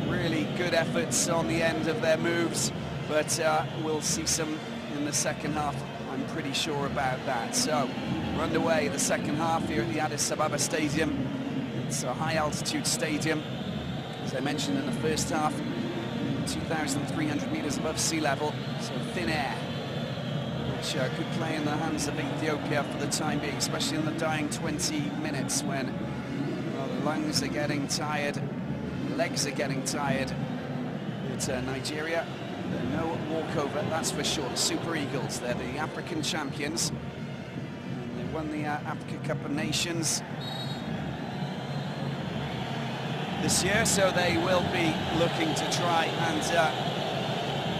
really good efforts on the end of their moves. But we'll see some in the second half, I'm pretty sure about that. So, we're underway the second half here at the Addis Ababa Stadium. It's a high-altitude stadium, as I mentioned in the first half, 2,300 meters above sea level, so thin air, which could play in the hands of Ethiopia for the time being, especially in the dying 20 minutes when, well, the lungs are getting tired, the legs are getting tired. But Nigeria, no walkover, that's for sure. The Super Eagles, they're the African champions. And they won the Africa Cup of Nations this year, so they will be looking to try and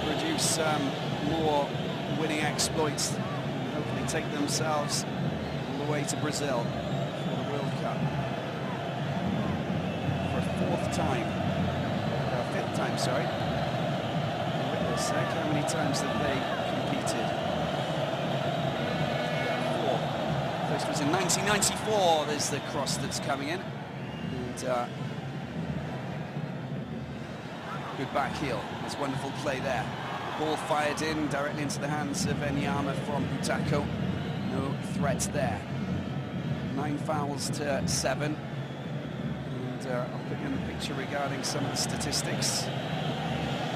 produce more winning exploits, and hopefully take themselves all the way to Brazil for the World Cup for a fifth time, sorry. How many times have they competed? 4. First was in 1994. There's the cross that's coming in. And good back heel. There's wonderful play there. Ball fired in directly into the hands of Enyama from Butako. No threat there. 9 fouls to 7. And I'll put you in the picture regarding some of the statistics.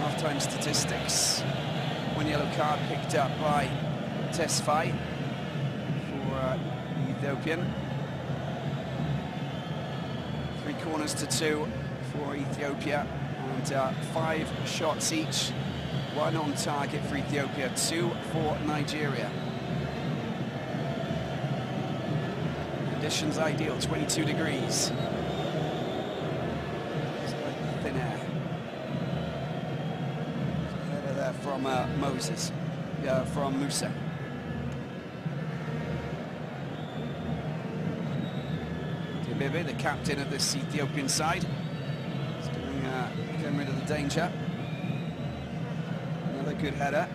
Half-time statistics. 1 yellow card picked up by Tesfaye for the Ethiopian. 3 corners to 2 for Ethiopia, and 5 shots each. 1 on target for Ethiopia, 2 for Nigeria. Conditions ideal, 22 degrees. Moses, from Musa. Dibibi, the captain of this Ethiopian side, is getting rid of the danger. Another good header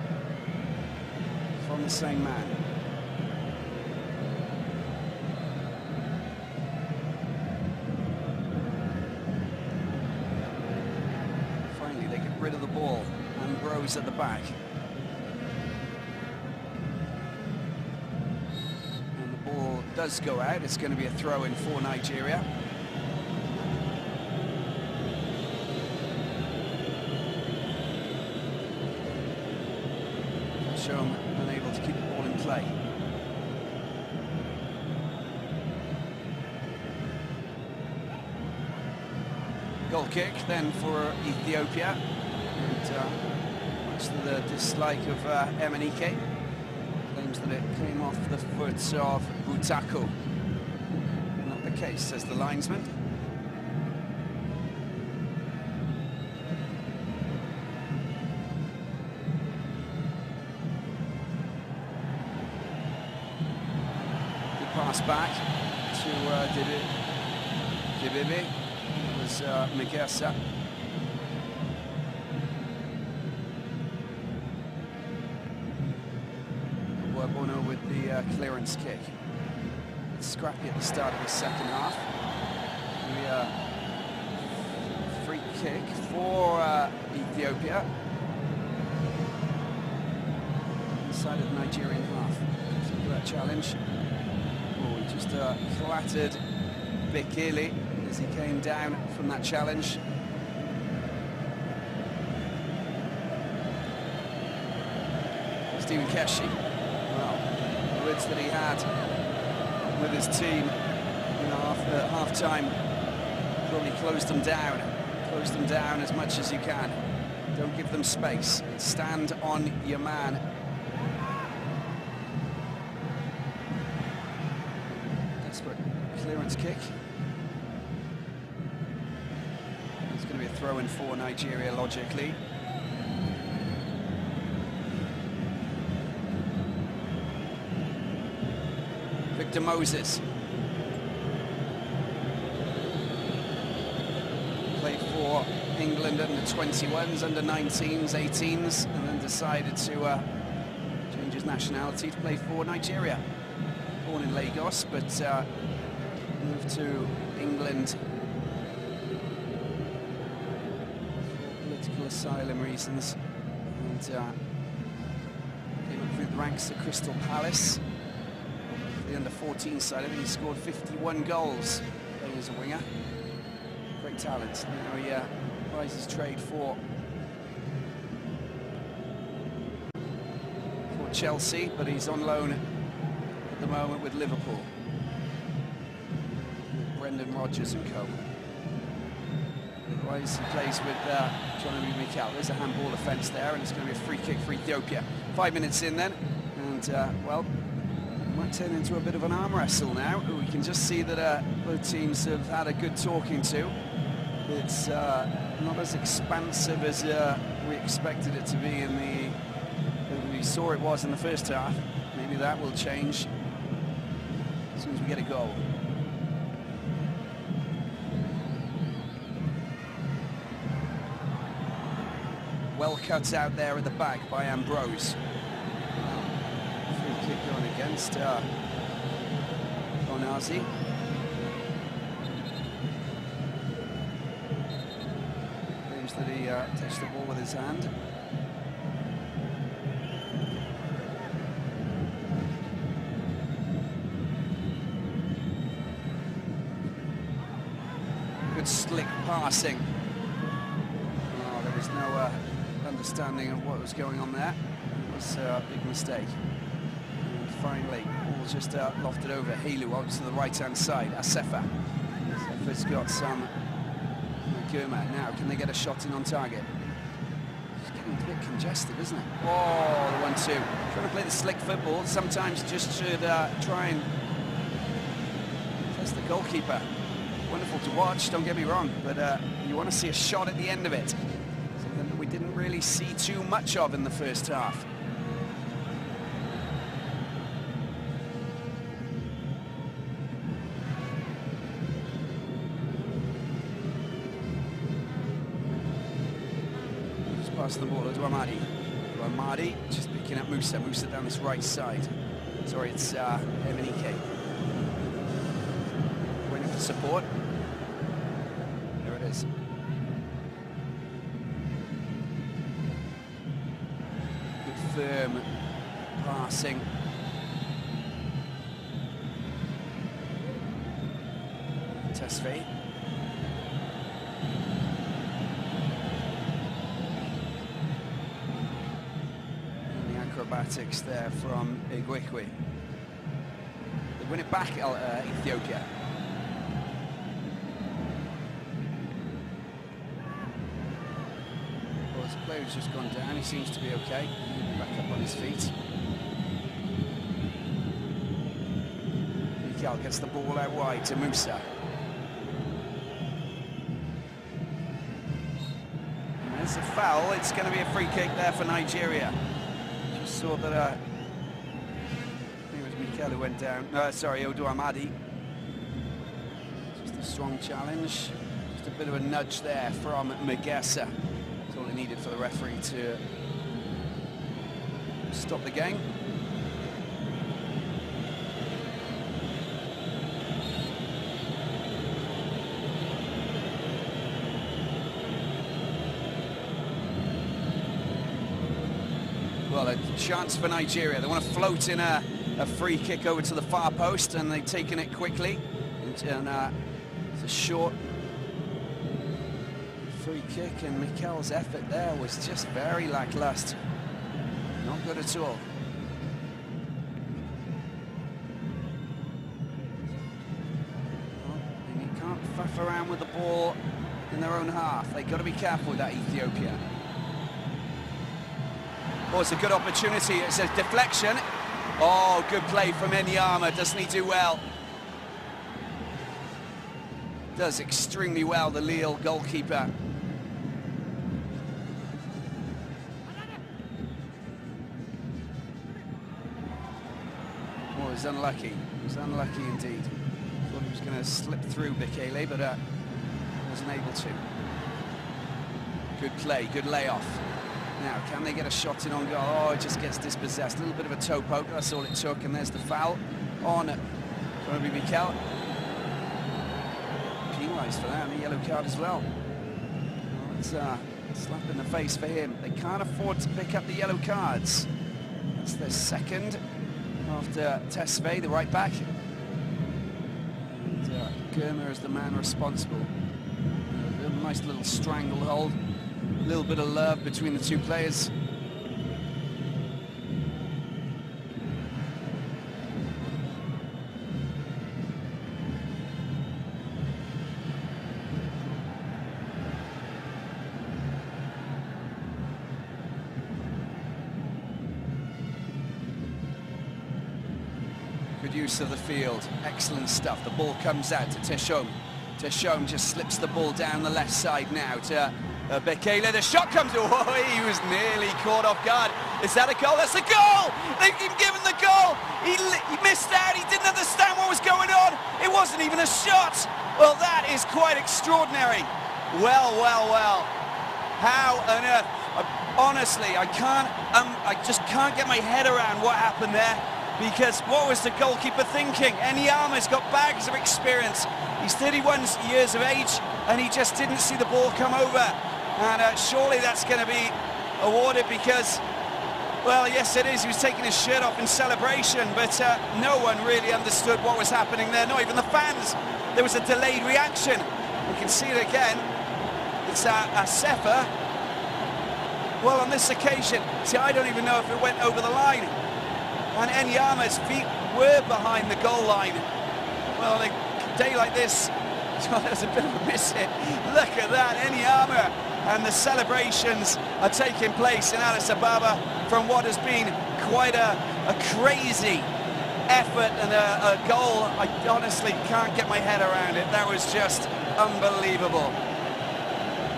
from the same man. Finally, they get rid of the ball. Ambrose at the back. And the ball does go out. It's going to be a throw-in for Nigeria. Shom unable to keep the ball in play. Goal kick then for Ethiopia. And much to the dislike of Emenike, claims that it came off the foot of Butako. Not the case, says the linesman. Good pass back to Dibibi. It was Megesa. Bono with the clearance kick. It's scrappy at the start of the second half. The free kick for Ethiopia. Inside of the Nigerian half. Look at that challenge. Oh, he just clattered Bekele as he came down from that challenge. Stephen Keshi. Well, the words that he had with his team, you know, after half-time, probably closed them down as much as you can. Don't give them space. Stand on your man. Desperate clearance kick. It's going to be a throw-in for Nigeria, logically. Victor Moses. Played for England under 21s, under 19s, 18s, and then decided to change his nationality to play for Nigeria. Born in Lagos, but moved to England for political asylum reasons, and came up through the ranks at Crystal Palace. The under-14 side, I think he scored 51 goals playing as a winger. Great talent. Now he plies his trade for Chelsea, but he's on loan at the moment with Liverpool. With Brendan Rodgers and co. Otherwise, he plays with Jonobi Mikel. There's a handball offence there, and it's going to be a free kick for Ethiopia. 5 minutes in then, and well, might turn into a bit of an arm wrestle now. We can just see that both teams have had a good talking to. It's not as expansive as we expected it to be in we saw it was in the first half. Maybe that will change as soon as we get a goal. Well cut out there at the back by Ambrose. Free kick going against Onazi. Claims that he touched the ball with his hand. Good slick passing. Oh, there was no understanding of what was going on there. It was a big mistake. And finally, ball just lofted over Helu out to the right-hand side. Asefa. Asefa's got some Gurma. Now, can they get a shot in on target? It's getting a bit congested, isn't it? Oh, the 1-2. Trying to play the slick football. Sometimes just should try and test the goalkeeper. Wonderful to watch, don't get me wrong, but you want to see a shot at the end of it. Something that we didn't really see too much of in the first half. Just pass the ball to Amadi. Amadi just picking up Musa. Musa down this right side. Sorry, it's Emenike. Waiting for support. There it is. Good firm passing. Tesfaye. Acrobatics there from Igwekwe. They win it back, Ethiopia. Well, his player's just gone down. He seems to be okay. Back up on his feet. Mikel gets the ball out wide to Musa. And there's a foul. It's going to be a free kick there for Nigeria. Saw that I think it was Mikel who went down. Sorry, Odu Amadi. Just a strong challenge. Just a bit of a nudge there from Megessa. That's all he needed for the referee to stop the game. Well, a chance for Nigeria. They want to float in a free kick over to the far post, and they've taken it quickly. And it's a short free kick, and Mikel's effort there was just very lackluster. Not good at all. Well, and you can't faff around with the ball in their own half. They've got to be careful with that, Ethiopia. Oh, it's a good opportunity. It's a deflection. Oh, good play from Enyama. Doesn't he do well? Does extremely well, the Lille goalkeeper. Oh, he was unlucky. He was unlucky indeed. Thought he was going to slip through Bekele, but wasn't able to. Good play, good layoff. Now, can they get a shot in on goal? Oh, it just gets dispossessed. A little bit of a toe poke, that's all it took, and there's the foul on Obi Mikel. Penalised for that, and a yellow card as well. Well, it's a slap in the face for him. They can't afford to pick up the yellow cards. That's their second after Tesfaye, the right back. And Germa is the man responsible. A nice little stranglehold. A little bit of love between the two players. Good use of the field. Excellent stuff. The ball comes out to Teshome. Teshome just slips the ball down the left side now to Bekele. The shot comes. Oh, he was nearly caught off guard. Is that a goal? That's a goal! They've been given the goal! He missed out. He didn't understand what was going on. It wasn't even a shot. Well, that is quite extraordinary. Well. How on earth? Honestly, I just can't get my head around what happened there. Because what was the goalkeeper thinking? Enyama's got bags of experience. He's 31 years of age, and he just didn't see the ball come over. And surely that's going to be awarded because, well, yes it is, he was taking his shirt off in celebration, but no one really understood what was happening there, not even the fans. There was a delayed reaction. We can see it again. It's Asefa. Well, on this occasion, see, I don't even know if it went over the line. And Enyama's feet were behind the goal line. Well, a day like this, there's a bit of a miss hit. Look at that, Enyama. And the celebrations are taking place in Addis Ababa from what has been quite a crazy effort and a goal. I honestly can't get my head around it. That was just unbelievable.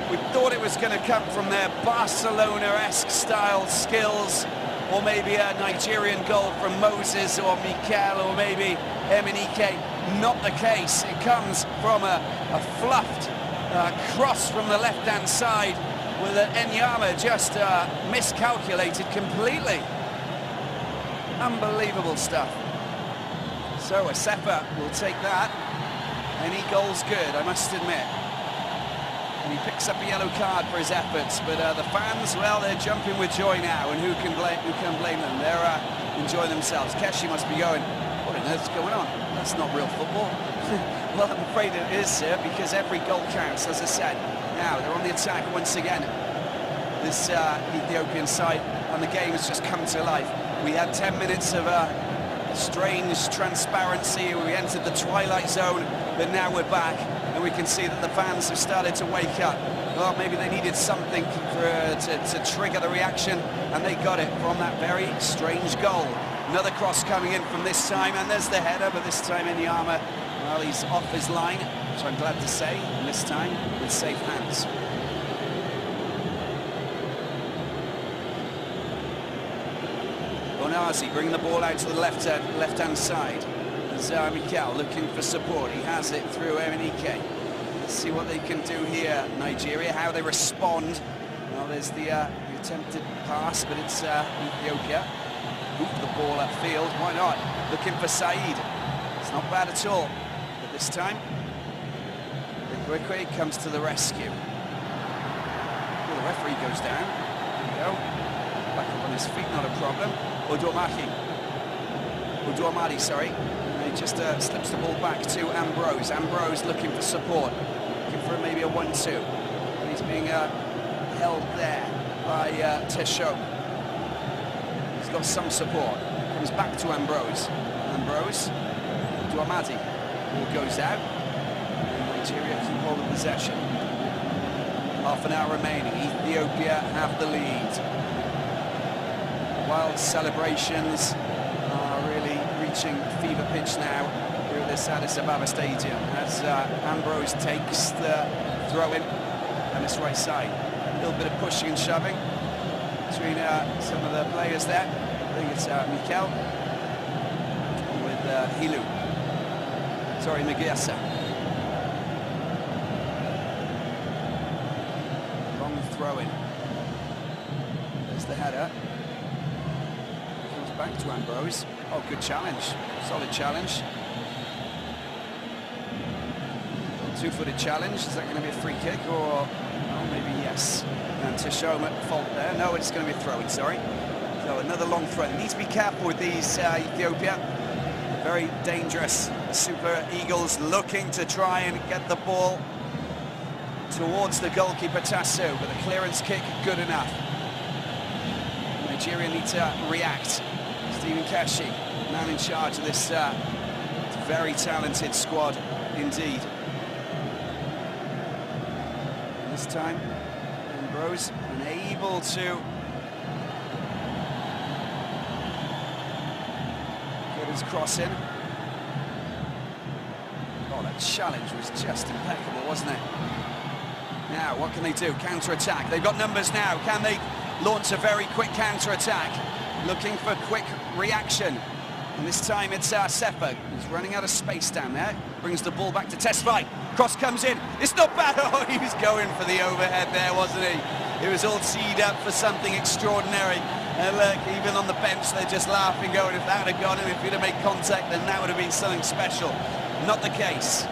We thought it was going to come from their Barcelona-esque style skills, or maybe a Nigerian goal from Moses or Mikel or maybe Emenike. Not the case. It comes from a fluffed cross from the left-hand side with Enyama just miscalculated completely. Unbelievable stuff. So Asefa will take that. Any goal's good, I must admit. And he picks up a yellow card for his efforts, but the fans, well, they're jumping with joy now, and who can blame them? They're enjoying themselves. Keshi must be going, what on earth's going on? That's not real football. Well, I'm afraid it is, sir, because every goal counts, as I said. Now, they're on the attack once again, this Ethiopian side, and the game has just come to life. We had 10 minutes of strange transparency. We entered the twilight zone, but now we're back, and we can see that the fans have started to wake up. Well, maybe they needed something to trigger the reaction, and they got it from that very strange goal. Another cross coming in from this time, and there's the header, but this time Enyama, well, he's off his line, which I'm glad to say, and this time with safe hands. Onazi bringing the ball out to the left-hand side. There's Mikel looking for support. He has it through Emenike. Let's see what they can do here, Nigeria, how they respond. Well, there's the attempted pass, but it's Ethiopia. Move the ball upfield, why not? Looking for Said. It's not bad at all. But this time, Igwekwe comes to the rescue. Well, the referee goes down. There you go. Back up on his feet, not a problem. Oduamadi, sorry. And he just slips the ball back to Ambrose. Ambrose looking for support. Looking for maybe a 1-2. And he's being held there by Tesho. He's got some support. Comes back to Ambrose. Ambrose. Oduamadi. Ball goes out. And Nigeria keep hold of possession. Half an hour remaining. Ethiopia have the lead. Wild celebrations are really reaching fever pitch now here at this Addis Ababa Stadium as Ambrose takes the throw-in on his right side. A little bit of pushing and shoving between some of the players there. I think it's Mikel with Hilu. Sorry, Megasa. Long throw-in. There's the header. Back to Ambrose. Oh, good challenge. Solid challenge. Two-footed challenge. Is that going to be a free kick or... Oh, maybe yes. And Teshome at fault there. No, it's going to be a throw-in, sorry. So another long throw. They need to be careful with these Ethiopia. Very dangerous Super Eagles looking to try and get the ball towards the goalkeeper Tasso, but the clearance kick good enough. Nigeria need to react. Stephen Keshi, man in charge of this very talented squad indeed. And this time, Ambrose unable to get his cross in. Oh, that challenge was just impeccable, wasn't it? Now, what can they do? Counter-attack. They've got numbers now. Can they launch a very quick counter-attack? Looking for quick reaction. And this time it's Sefa. He's running out of space down there. Brings the ball back to Tesfaye. Cross comes in. It's not bad. Oh, he was going for the overhead there, wasn't he? It was all teed up for something extraordinary. And look, even on the bench, they're just laughing, going, if that had gone in, if he'd have made contact, then that would have been something special. Not the case.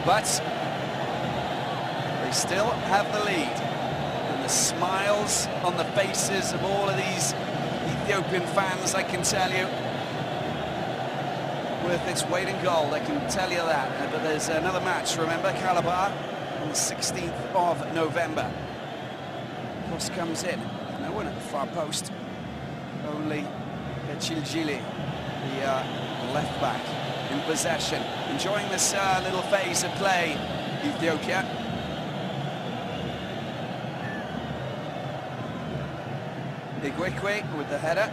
But they still have the lead. And the smiles on the faces of all of these Ethiopian fans, I can tell you, worth its weight in gold, I can tell you that. But there's another match, remember, Calabar, on the 16th of November. Cross comes in, no one at the far post, only Chiljili, the left back, in possession. Enjoying this little phase of play, Ethiopia. Igwekwe with the header.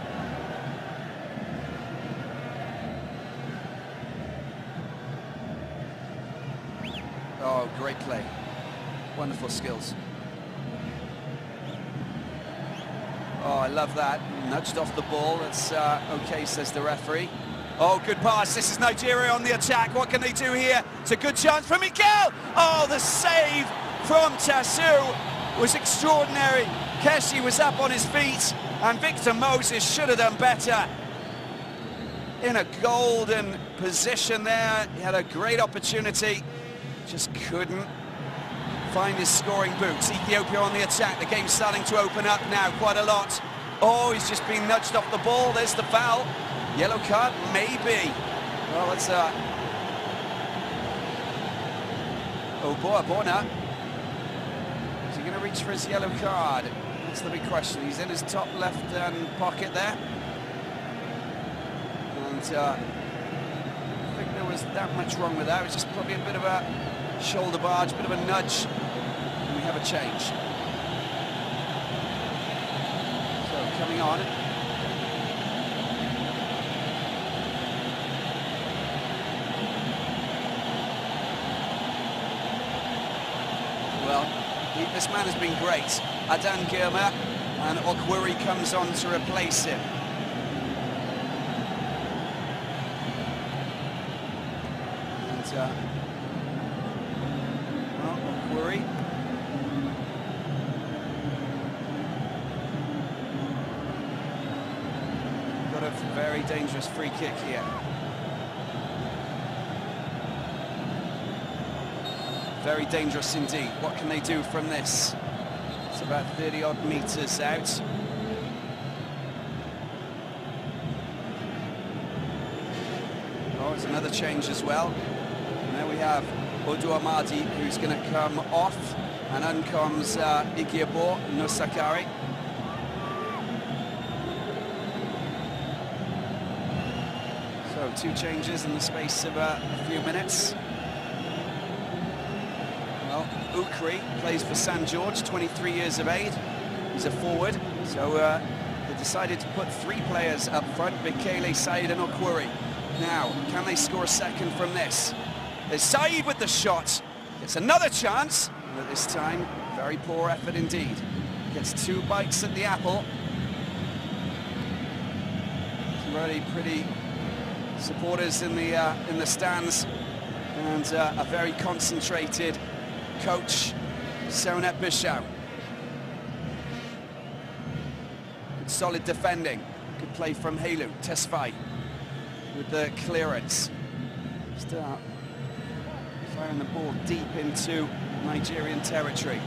Oh, great play. Wonderful skills. Oh, I love that. Nudged off the ball. That's okay, says the referee. Oh, good pass. This is Nigeria on the attack. What can they do here? It's a good chance for Mikel. Oh, the save from Tasu was extraordinary. Keshi was up on his feet, and Victor Moses should have done better. In a golden position there. He had a great opportunity. Just couldn't find his scoring boots. Ethiopia on the attack. The game's starting to open up now quite a lot. Oh, he's just been nudged off the ball. There's the foul. Yellow card, maybe. Well, it's Bona. Is he going to reach for his yellow card? That's the big question. He's in his top left pocket there. And I think there was that much wrong with that. It was just probably a bit of a shoulder barge, a bit of a nudge. And we have a change. So, coming on. Well, this man has been great. Adan Girma, and Okwiri comes on to replace him. And, well, Okwiri. Got a very dangerous free kick here. Very dangerous indeed. What can they do from this? It's about 30-odd meters out. Oh, it's another change as well. And there we have Odu Amadi, who's going to come off, and on comes Igiabo Nosakari. So 2 changes in the space of a few minutes. Ukri plays for San George, 23 years of age. He's a forward, so they decided to put 3 players up front, Bekele, Said and Okwiri. Now, can they score a second from this? There's Said with the shot. It's another chance, but this time, very poor effort indeed. Gets 2 bites at the apple. Some really pretty supporters in the stands, and a very concentrated coach, Sonet Bishau. Good solid defending. Good play from Helu. Tesfaye with the clearance. Start firing the ball deep into Nigerian territory.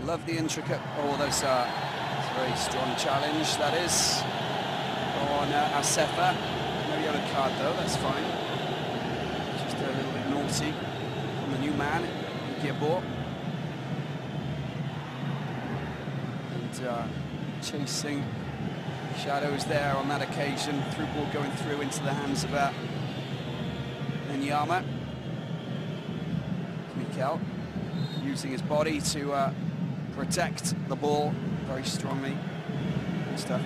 Love the intricate. Oh, that's a very strong challenge, that is, on Asefa. No yellow card, though, that's fine. Just a little bit naughty from the new man, Igiabo. And chasing shadows there on that occasion. Through ball going through into the hands of Enyama. Mikel using his body to protect the ball very strongly. Good stuff.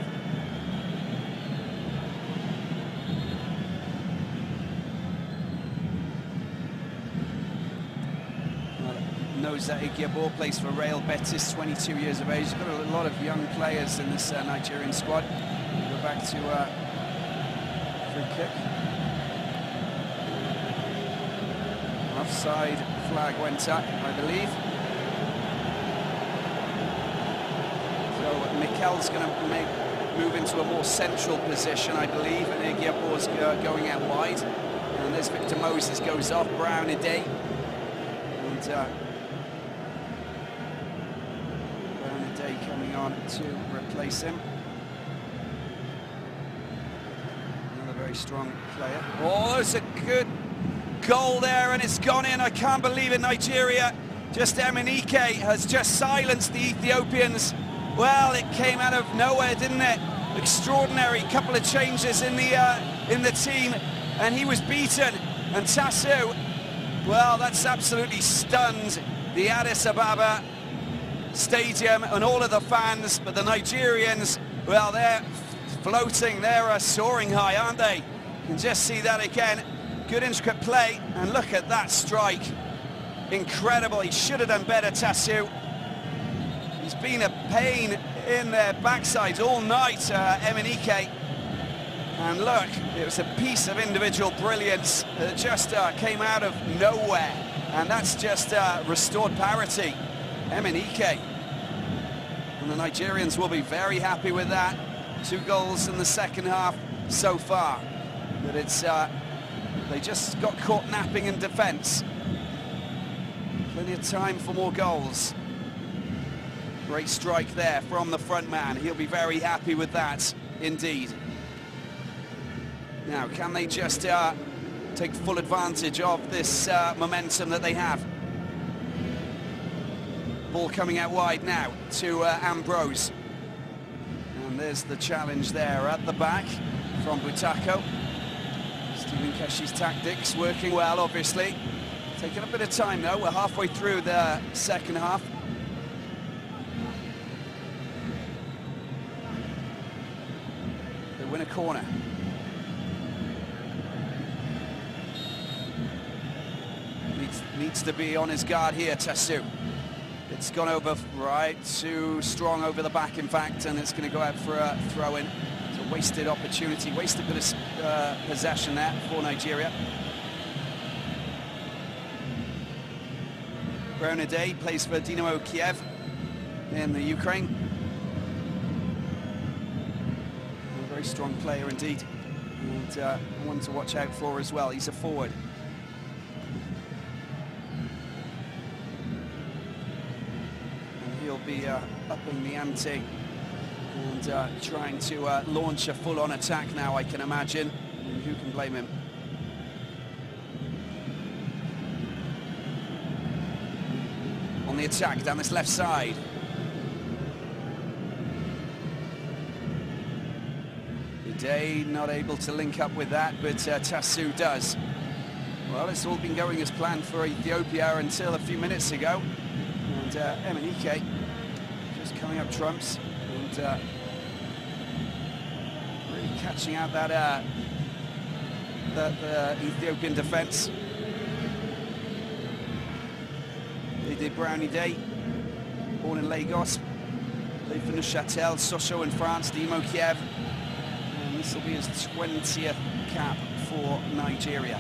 Knows that Igiabo plays for Real Betis, 22 years of age. He's got a lot of young players in this Nigerian squad. Go back to free kick. Offside flag went up, I believe. Mikel's going to move into a more central position, I believe, and Igiabo's going out wide. And there's Victor Moses goes off, Brown a day. And Brown a day coming on to replace him. Another very strong player. Oh, there's a good goal there, and it's gone in. I can't believe it. Nigeria, just Emenike has just silenced the Ethiopians. Well, it came out of nowhere, didn't it? Extraordinary couple of changes in the team, and he was beaten. And Tasu, well, that's absolutely stunned the Addis Ababa stadium and all of the fans, but the Nigerians, well, they're floating, they're soaring high, aren't they? You can just see that again. Good intricate play, and look at that strike. Incredible. He should have done better, Tasu. He's been a pain in their backsides all night, Emenike. And look, it was a piece of individual brilliance that just came out of nowhere. And that's just restored parity. Emenike. And the Nigerians will be very happy with that. 2 goals in the second half so far. But it's they just got caught napping in defence. Plenty of time for more goals. Great strike there from the front man. He'll be very happy with that, indeed. Now, can they just take full advantage of this momentum that they have? Ball coming out wide now to Ambrose. And there's the challenge there at the back from Butako. Stephen Keshi's tactics working well, obviously. Taking a bit of time, though. We're halfway through the second half. They win a corner. Needs to be on his guard here, Tasu. It's gone over right, too strong over the back, in fact, and it's going to go out for a throw-in. It's a wasted opportunity, wasted bit of possession there for Nigeria. Brownade plays for Dynamo Kiev in the Ukraine. A very strong player indeed, and one to watch out for as well. He's a forward. He'll be upping the ante and trying to launch a full-on attack now, I can imagine. And who can blame him? On the attack down this left side. Day not able to link up with that, but Tasu does. Well, it's all been going as planned for Ethiopia until a few minutes ago. And Emenike just coming up trumps and really catching out that Ethiopian defence. They did Brownie Day, born in Lagos, played for Neuchâtel, Sochaux in France, Dynamo Kiev, and this will be his 20th cap for Nigeria.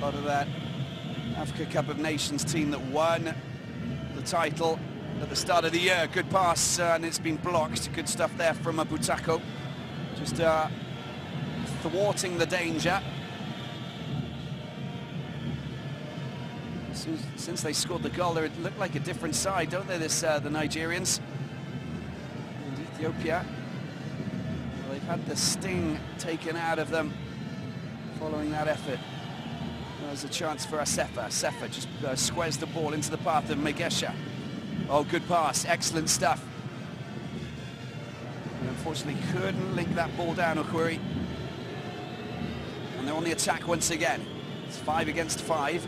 Part of that Africa Cup of Nations team that won the title at the start of the year. Good pass, and it's been blocked. Good stuff there from Butako. Just thwarting the danger. Since they scored the goal, they look like a different side, don't they, the Nigerians? And Ethiopia, well, they've had the sting taken out of them following that effort. There's a chance for Asefa. Asefa just squares the ball into the path of Megesha. Oh, good pass. Excellent stuff. And unfortunately, couldn't link that ball down, Okwiri. And they're on the attack once again. It's 5 against 5.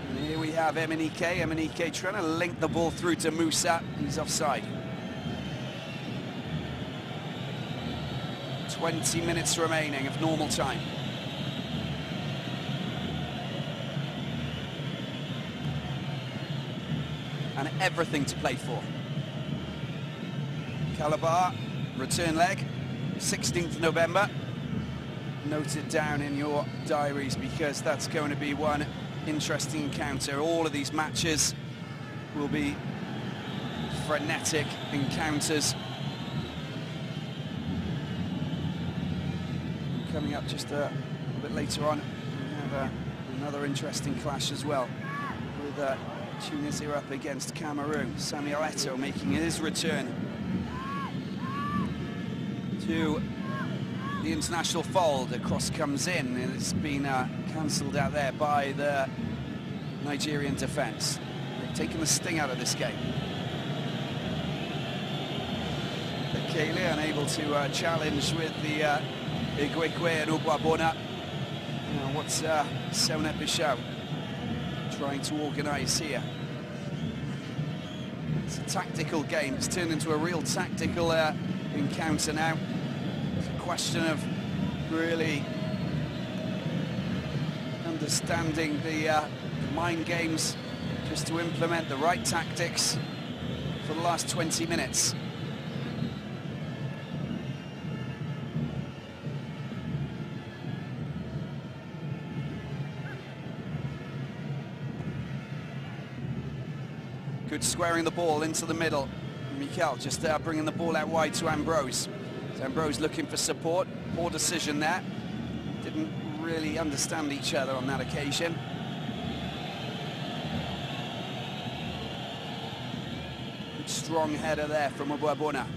And here we have Emenike. Emenike trying to link the ball through to Musa. He's offside. 20 minutes remaining of normal time. And everything to play for. Calabar, return leg, 16th November. Note it down in your diaries because that's going to be one interesting encounter. All of these matches will be frenetic encounters. Coming up just a bit later on, we have another interesting clash as well with Tunisia up against Cameroon. Samuel Eto'o making his return to the international fold. A cross comes in and it's been cancelled out there by the Nigerian defence. They've taken the sting out of this game. Kele unable to challenge with the Igwekwe and Ugwabona. What's Sona Bishau trying to organise here? It's a tactical game. It's turned into a real tactical encounter now. It's a question of really understanding the mind games just to implement the right tactics for the last 20 minutes. Good squaring the ball into the middle. Mikel just bringing the ball out wide to Ambrose. So Ambrose looking for support. Poor decision there. Didn't really understand each other on that occasion. Good strong header there from Obwabona.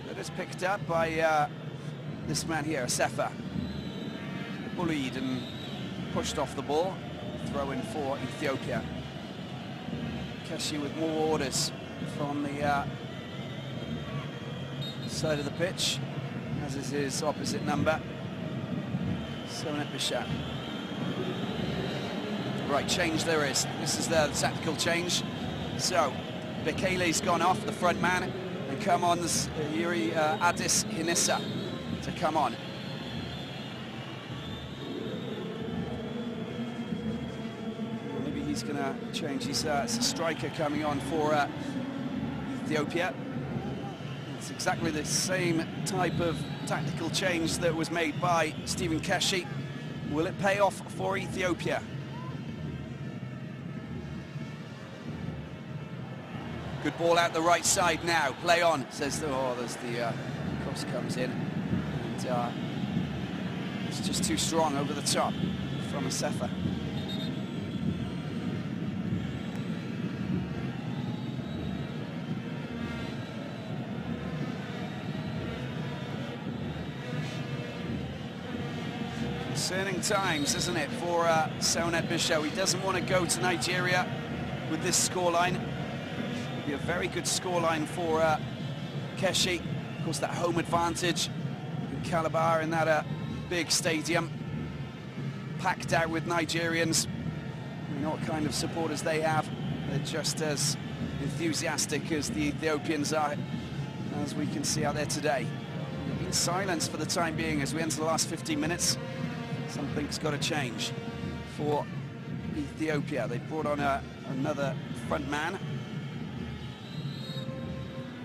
That is picked up by this man here, Sefa. Bullied and pushed off the ball. Throw in for Ethiopia. Keshi with more orders from the side of the pitch, as is his opposite number, Sonet Bishat. Right, change there is. This is the tactical change. So, Bekele's gone off, the front man, and come on Yuri Addis Hinissa to come on. He's going to change. It's a striker coming on for Ethiopia. It's exactly the same type of tactical change that was made by Stephen Keshi. Will it pay off for Ethiopia? Good ball out the right side now. Play on, says there's the cross comes in. And it's just too strong over the top from Asefa. Concerning times, isn't it, for Sonet Bisho? He doesn't want to go to Nigeria with this scoreline. It'll be a very good scoreline for Keshi. Of course, that home advantage in Calabar in that big stadium, packed out with Nigerians. You know what kind of supporters they have. They're just as enthusiastic as the Ethiopians are, as we can see out there today. In silence for the time being as we enter the last 15 minutes. Something's got to change for Ethiopia. They brought on another front man.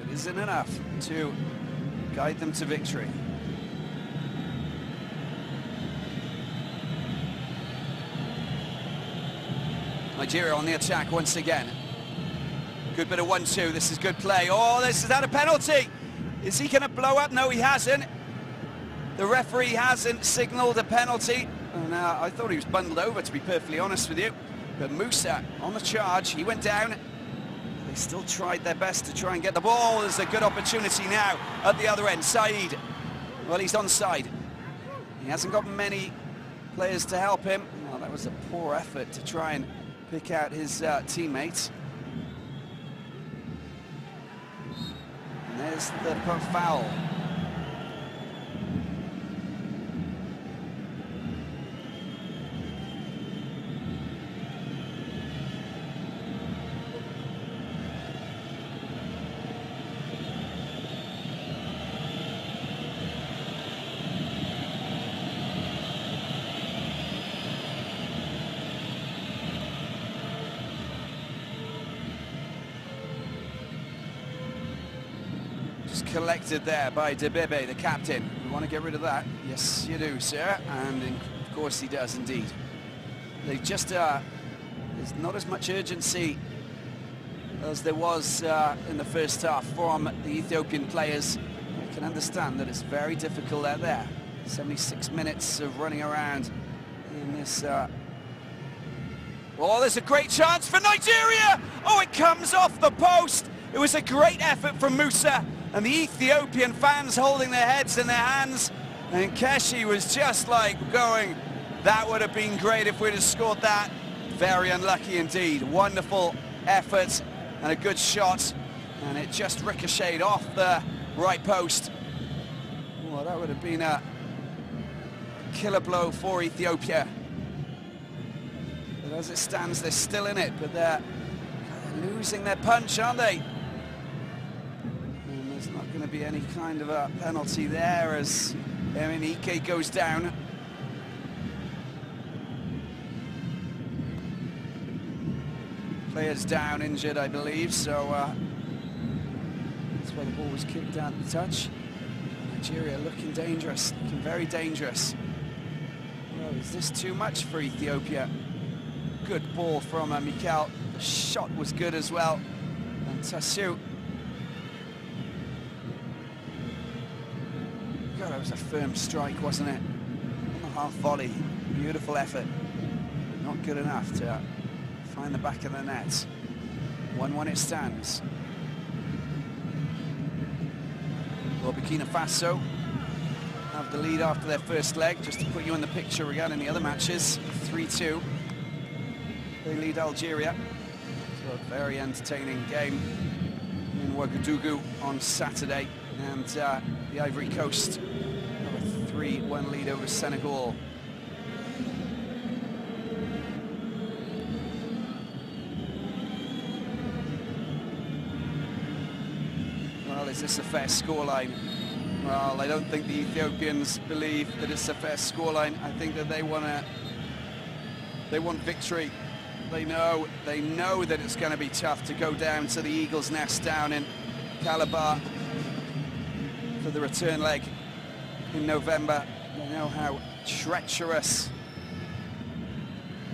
It isn't enough to guide them to victory. Nigeria on the attack once again. Good bit of 1-2. This is good play. Oh, this is out a penalty. Is he going to blow up? No, he hasn't. The referee hasn't signalled a penalty, and I thought he was bundled over, to be perfectly honest with you. But Musa on the charge, he went down. They still tried their best to try and get the ball. There's a good opportunity now at the other end. Said, well, he's onside. He hasn't got many players to help him. Well, that was a poor effort to try and pick out his teammates. And there's the foul. Collected there by Debebe, the captain. You want to get rid of that? Yes, you do, sir. And of course he does indeed. They just, there's not as much urgency as there was in the first half from the Ethiopian players. I can understand that it's very difficult out there. 76 minutes of running around in this... Oh, there's a great chance for Nigeria! Oh, it comes off the post! It was a great effort from Musa. And the Ethiopian fans holding their heads in their hands. And Keshi was just like going, that would have been great if we'd have scored that. Very unlucky indeed. Wonderful effort and a good shot. And it just ricocheted off the right post. Well, that would have been a killer blow for Ethiopia. But as it stands, they're still in it. But they're losing their punch, aren't they? And there's not going to be any kind of a penalty there as Ike goes down. Players down, injured, I believe, so that's why the ball was kicked out of the touch. Nigeria looking dangerous, looking very dangerous. Oh, is this too much for Ethiopia? Good ball from Mikel. The shot was good as well. And Tasu. God, that was a firm strike, wasn't it? On the half volley. Beautiful effort. Not good enough to find the back of the net. 1-1 it stands. Well, Burkina Faso have the lead after their first leg, just to put you in the picture regarding the other matches. 3-2. They lead Algeria. So a very entertaining game in Ouagadougou on Saturday. And the Ivory Coast have a 3-1 lead over Senegal. Well, is this a fair scoreline? Well, I don't think the Ethiopians believe that it's a fair scoreline. I think that they want victory. They know that it's going to be tough to go down to the Eagles' Nest down in Calabar for the return leg in November. They know how treacherous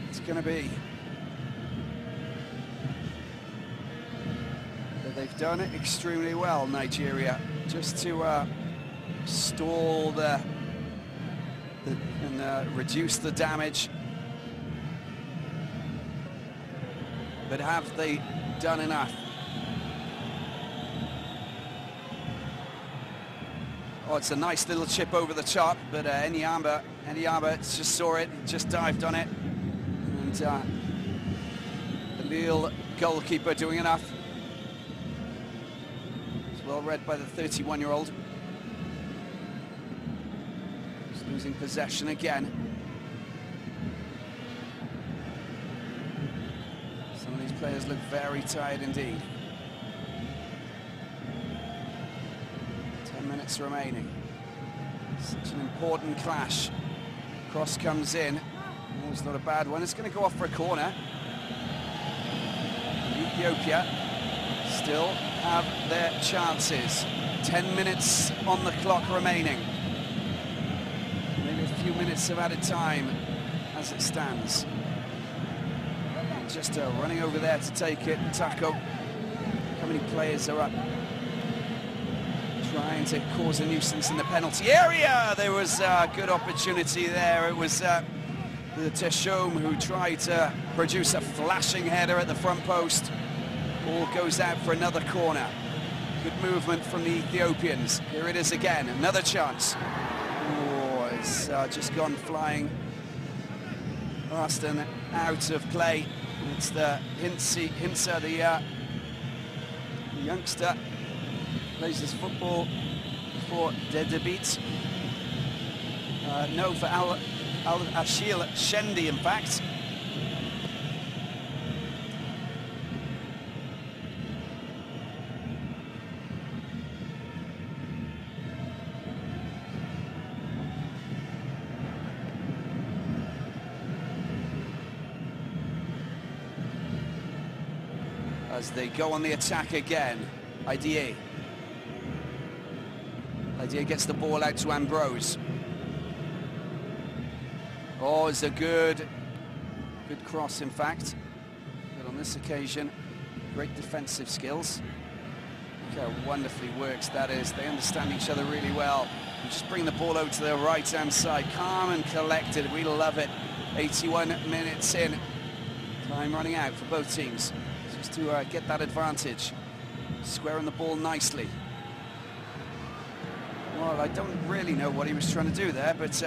it's going to be. But they've done it extremely well, Nigeria, just to stall and reduce the damage. But have they done enough? Oh, it's a nice little chip over the top, but Enyamba just saw it, just dived on it. And the Lille goalkeeper doing enough. It's well read by the 31-year-old. He's losing possession again. Some of these players look very tired indeed. 10 minutes remaining. Such an important clash. Cross comes in. Oh, it's not a bad one. It's going to go off for a corner. Ethiopia still have their chances. 10 minutes on the clock remaining. Maybe a few minutes of added time as it stands. Just running over there to take it. Taco. How many players are up? Trying to cause a nuisance in the penalty area. There was a good opportunity there. It was the Teshome who tried to produce a flashing header at the front post. Ball goes out for another corner. Good movement from the Ethiopians. Here it is again, another chance. Oh, it's just gone flying past and out of play. It's the Hintsa, the youngster. Plays his football for Dedebit. No, for Al-Ashil Shendi, in fact. As they go on the attack again, IDA. Idea gets the ball out to Ambrose. Oh, it's a good cross, in fact. But on this occasion, great defensive skills. Look how wonderfully works that is. They understand each other really well. You just bring the ball over to their right-hand side, calm and collected. We love it. 81 minutes in. Time running out for both teams. Just to get that advantage. Squaring the ball nicely. Well, I don't really know what he was trying to do there, but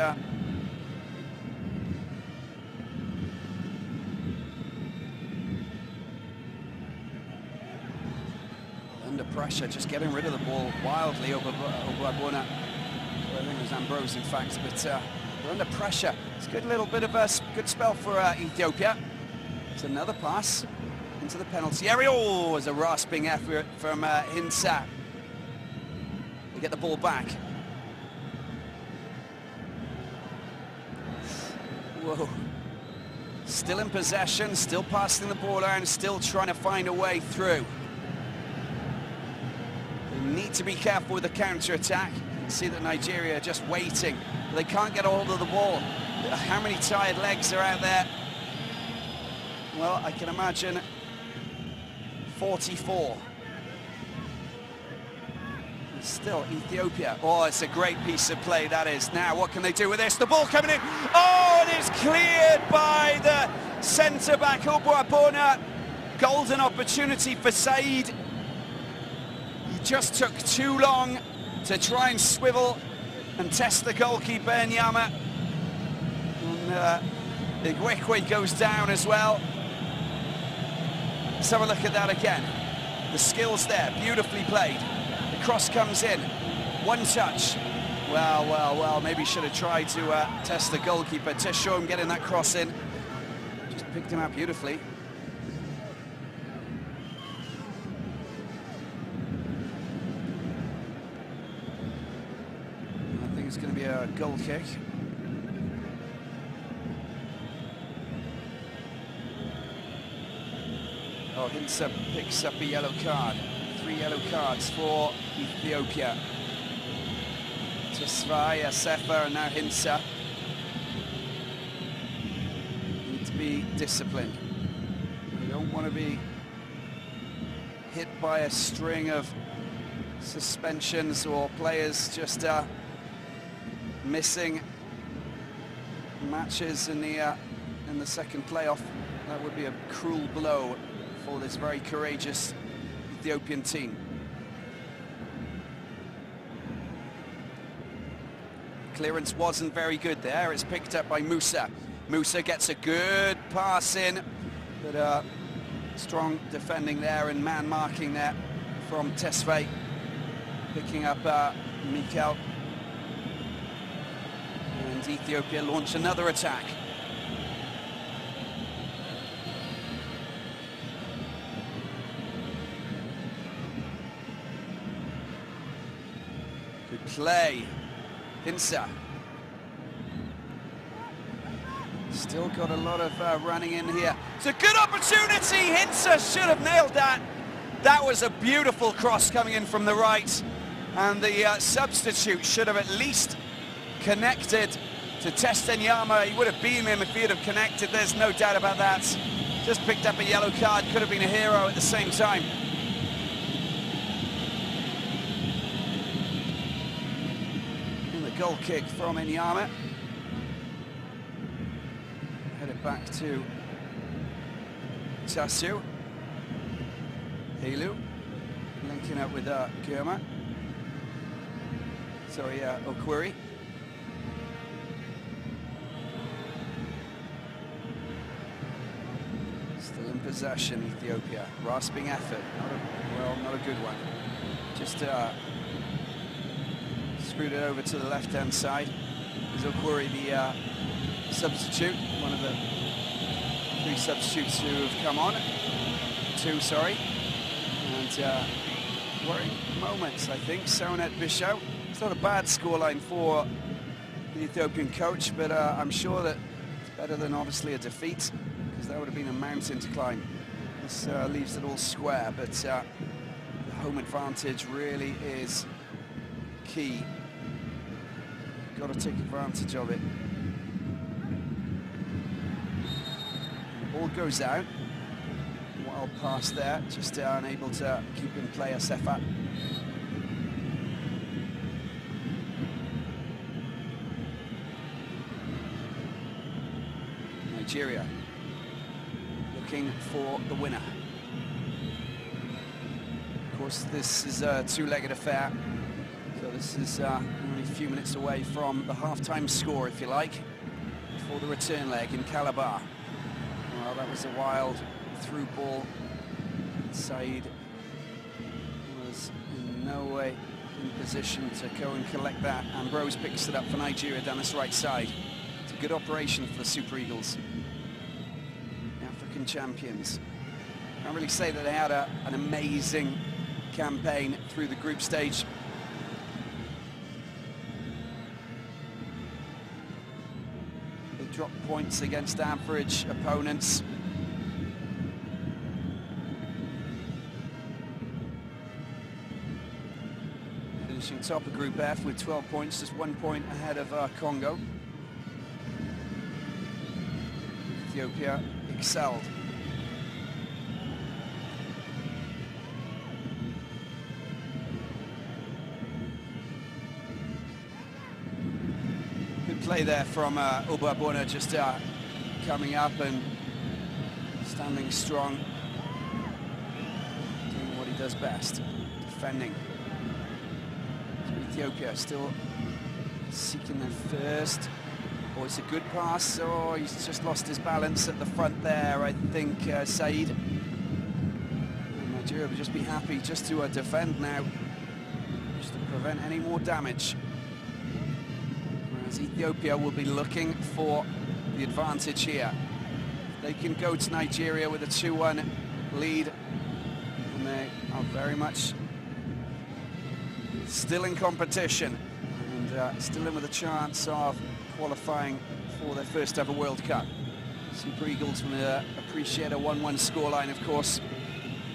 under pressure, just getting rid of the ball wildly over Obuabona. I think it was Ambrose, in fact, but we're under pressure. It's a good little bit of a good spell for Ethiopia. It's another pass. into the penalty area. Oh, it was a rasping effort from Hinsa. They get the ball back. Whoa. Still in possession, still passing the ball around, still trying to find a way through. They need to be careful with the counter-attack. You can see that Nigeria are just waiting. They can't get a hold of the ball. How many tired legs are out there? Well, I can imagine 44. Still Ethiopia. Oh, it's a great piece of play, that is. Now, what can they do with this? The ball coming in. Oh, it is cleared by the centre-back, Obuabona. Golden opportunity for Said. He just took too long to try and swivel and test the goalkeeper, Nyama. And Igwekwe goes down as well. Let's have a look at that again. The skills there, beautifully played. The cross comes in, one touch. Well, maybe should have tried to test the goalkeeper. To show him getting that cross in. Just picked him out beautifully. I think it's going to be a goal kick. Oh, Hinsa picks up a yellow card. 3 yellow cards for Ethiopia. Tesfaye, Sefa, and now Hinsa. Need to be disciplined. You don't want to be hit by a string of suspensions or players just missing matches in the second playoff. That would be a cruel blow for this very courageous Ethiopian team. Clearance wasn't very good there. It's picked up by Musa. Musa gets a good pass in, but strong defending there and man marking there from Tesfaye. Picking up Mikel. And Ethiopia launch another attack. Good play. Hinsa. Still got a lot of running in here. It's a good opportunity. Hinsa should have nailed that. That was a beautiful cross coming in from the right. And the substitute should have at least connected to Nyama. He would have beaten him if he'd have connected. There's no doubt about that. Just picked up a yellow card. Could have been a hero at the same time. Goal kick from Nyama. Head it back to Tasu. Helu linking up with Germa. Sorry, Okwiri. Still in possession, Ethiopia. Rasping effort. Not a good one. Just screwed it over to the left-hand side. Is Okwiri the substitute, one of the 3 substitutes who have come on. 2, sorry. And worrying moments, I think. Sonet Bishau. It's not a bad scoreline for the Ethiopian coach, but I'm sure that it's better than obviously a defeat, because that would have been a mountain to climb. This leaves it all square, but the home advantage really is key. Got to take advantage of it. The ball goes out. Wild pass there, just unable to keep in play Sefa. Nigeria looking for the winner. Of course, this is a 2-legged affair. So this is only a few minutes away from the half-time score, if you like, for the return leg in Calabar. Well, that was a wild through ball. Said was in no way in position to go and collect that. Ambrose picks it up for Nigeria down this right side. It's a good operation for the Super Eagles, the African champions. Can't really say that they had an amazing campaign through the group stage. They dropped points against average opponents. Finishing top of Group F with 12 points, just 1 point ahead of Congo. Ethiopia excelled. Good play there from Obabona, just coming up and standing strong, doing what he does best, defending. Ethiopia still seeking their first. Oh, it's a good pass. Oh, he's just lost his balance at the front there, I think, Said. And Nigeria will just be happy just to defend now, just to prevent any more damage. Whereas Ethiopia will be looking for the advantage here. They can go to Nigeria with a 2-1 lead, and they are very much still in competition and still in with a chance of qualifying for their first ever World Cup. Super Eagles will appreciate a 1-1 scoreline, of course,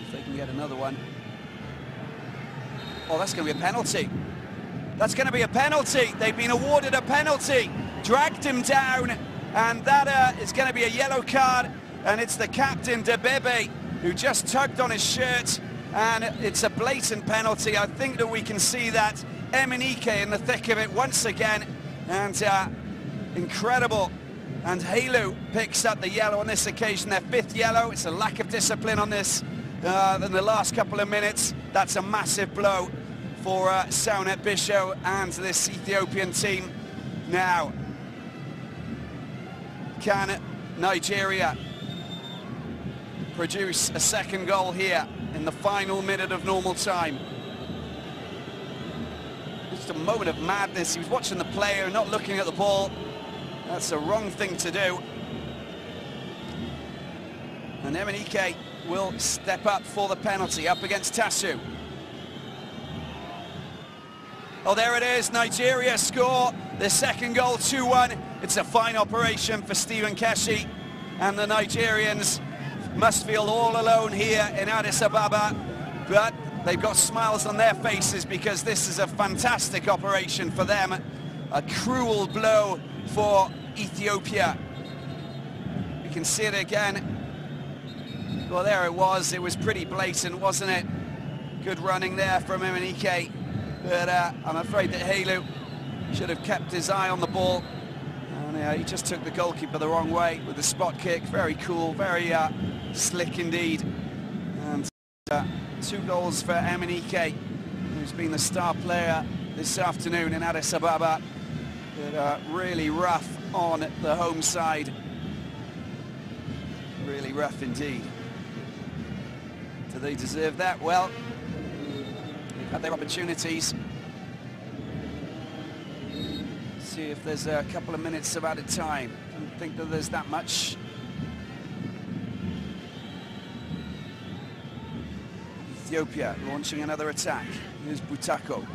if they can get another one. Oh, that's going to be a penalty. That's going to be a penalty. They've been awarded a penalty. Dragged him down, and that is going to be a yellow card, and it's the captain, Debebe, who just tugged on his shirt, and it's a blatant penalty. I think that we can see that Emenike in the thick of it once again, and incredible. And Halu picks up the yellow on this occasion, their 5th yellow. It's a lack of discipline on this in the last couple of minutes. That's a massive blow for Saunet Bisho and this Ethiopian team. Now, can Nigeria produce a second goal here in the final minute of normal time? Just a moment of madness. He was watching the player, not looking at the ball. That's a wrong thing to do. And Emenike will step up for the penalty, up against Tasu. Oh, there it is. Nigeria score their second goal, 2-1. It's a fine operation for Stephen Keshi, and the Nigerians must feel all alone here in Addis Ababa, but they've got smiles on their faces because this is a fantastic operation for them. A cruel blow for Ethiopia. You can see it again. Well, there it was. It was pretty blatant, wasn't it? Good running there from Emenike, but I'm afraid that Halu should have kept his eye on the ball. And he just took the goalkeeper the wrong way with the spot kick. Very cool, very slick indeed. And 2 goals for Emenike, who's been the star player this afternoon in Addis Ababa. But really rough on the home side. Really rough indeed. Do they deserve that? Well, they've had their opportunities. See if there's a couple of minutes of added time. I don't think that there's that much. Ethiopia launching another attack. Here's Butako.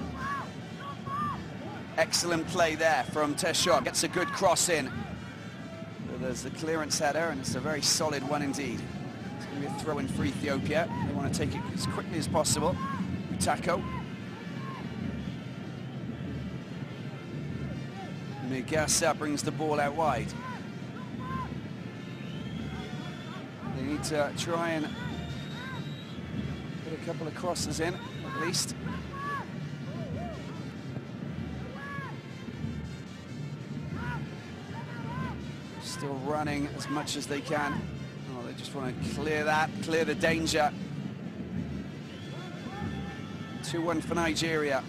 Excellent play there from Teshok. Gets a good cross in. So there's the clearance header, and it's a very solid one indeed. It's going to be a throw-in for Ethiopia. They want to take it as quickly as possible. Butako. Mugasa brings the ball out wide. They need to try and put a couple of crosses in, at least. Still running as much as they can. Oh, they just want to clear that, clear the danger. 2-1 for Nigeria.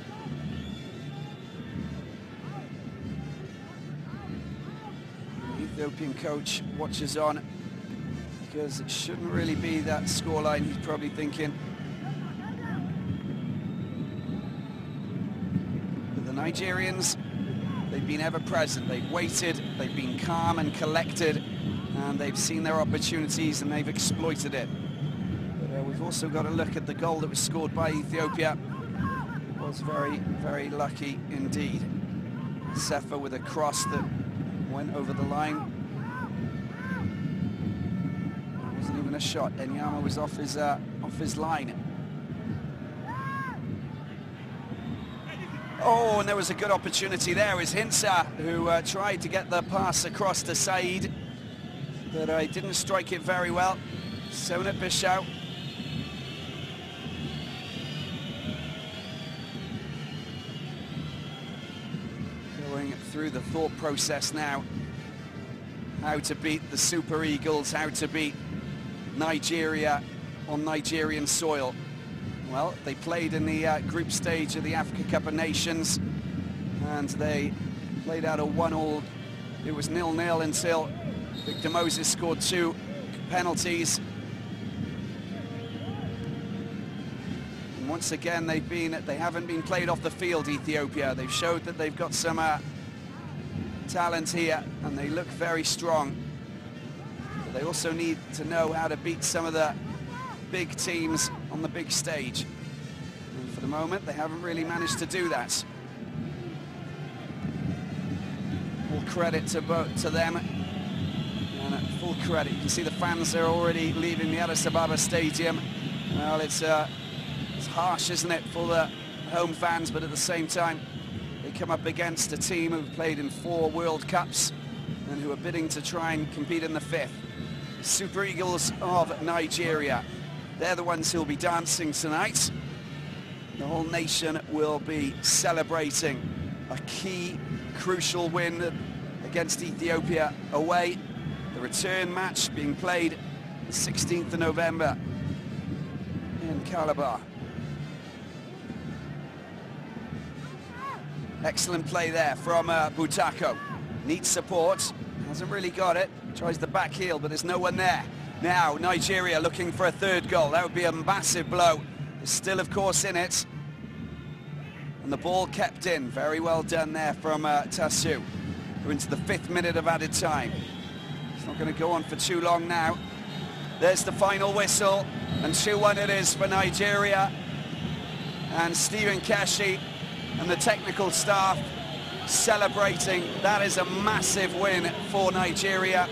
Ethiopian coach watches on because it shouldn't really be that scoreline, he's probably thinking. But the Nigerians, they've been ever present. They've waited, they've been calm and collected, and they've seen their opportunities and they've exploited it. we've also got to look at the goal that was scored by Ethiopia. It was very, very lucky indeed. Sefa with a cross that went over the line. It wasn't even a shot. Enyama was off his line. Oh, and there was a good opportunity there. It was Hinsa who tried to get the pass across to Said, but I didn't strike it very well. Sonat Bishau. Going through the thought process now. How to beat the Super Eagles, how to beat Nigeria on Nigerian soil. Well, they played in the group stage of the Africa Cup of Nations, and they played out a 1-1. It was 0-0 until Victor Moses scored 2 penalties. And once again, they haven't been played off the field, Ethiopia. They've showed that they've got some talent here, and they look very strong. But they also need to know how to beat some of the big teams on the big stage. And for the moment, they haven't really managed to do that. Full credit to them. And full credit. You can see the fans are already leaving the Addis Ababa Stadium. Well, it's harsh, isn't it, for the home fans, but at the same time, they come up against a team who've played in 4 World Cups and who are bidding to try and compete in the 5th. Super Eagles of Nigeria. They're the ones who'll be dancing tonight. The whole nation will be celebrating a key, crucial win against Ethiopia away. The return match being played the 16th of November in Calabar. Excellent play there from Butako. Needs support, hasn't really got it. Tries the back heel, but there's no one there. Now, Nigeria looking for a 3rd goal. That would be a massive blow. They're still, of course, in it. And the ball kept in. Very well done there from Tasu. We're into the 5th minute of added time. It's not going to go on for too long now. There's the final whistle. And 2-1 it is for Nigeria. And Stephen Keshi and the technical staff celebrating. That is a massive win for Nigeria.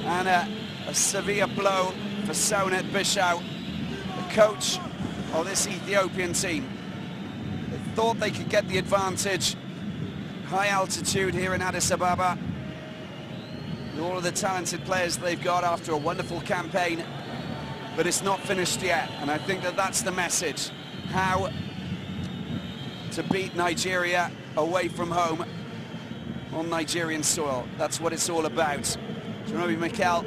And a severe blow for Sonat Bishau, the coach of this Ethiopian team. They thought they could get the advantage. High altitude here in Addis Ababa. With all of the talented players they've got after a wonderful campaign. But it's not finished yet, and I think that that's the message. How to beat Nigeria away from home on Nigerian soil. That's what it's all about. Jonobi Mikel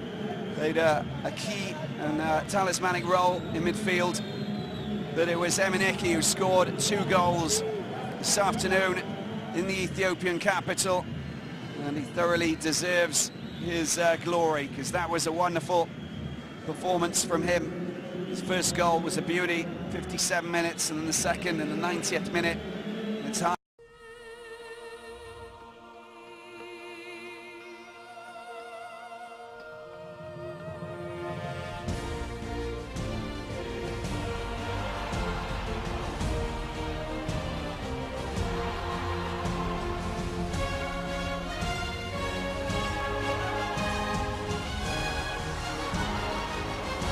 played a key and talismanic role in midfield, but it was Emenike who scored 2 goals this afternoon in the Ethiopian capital, and he thoroughly deserves his glory, because that was a wonderful performance from him. His first goal was a beauty, 57 minutes, and then the second in the 90th minute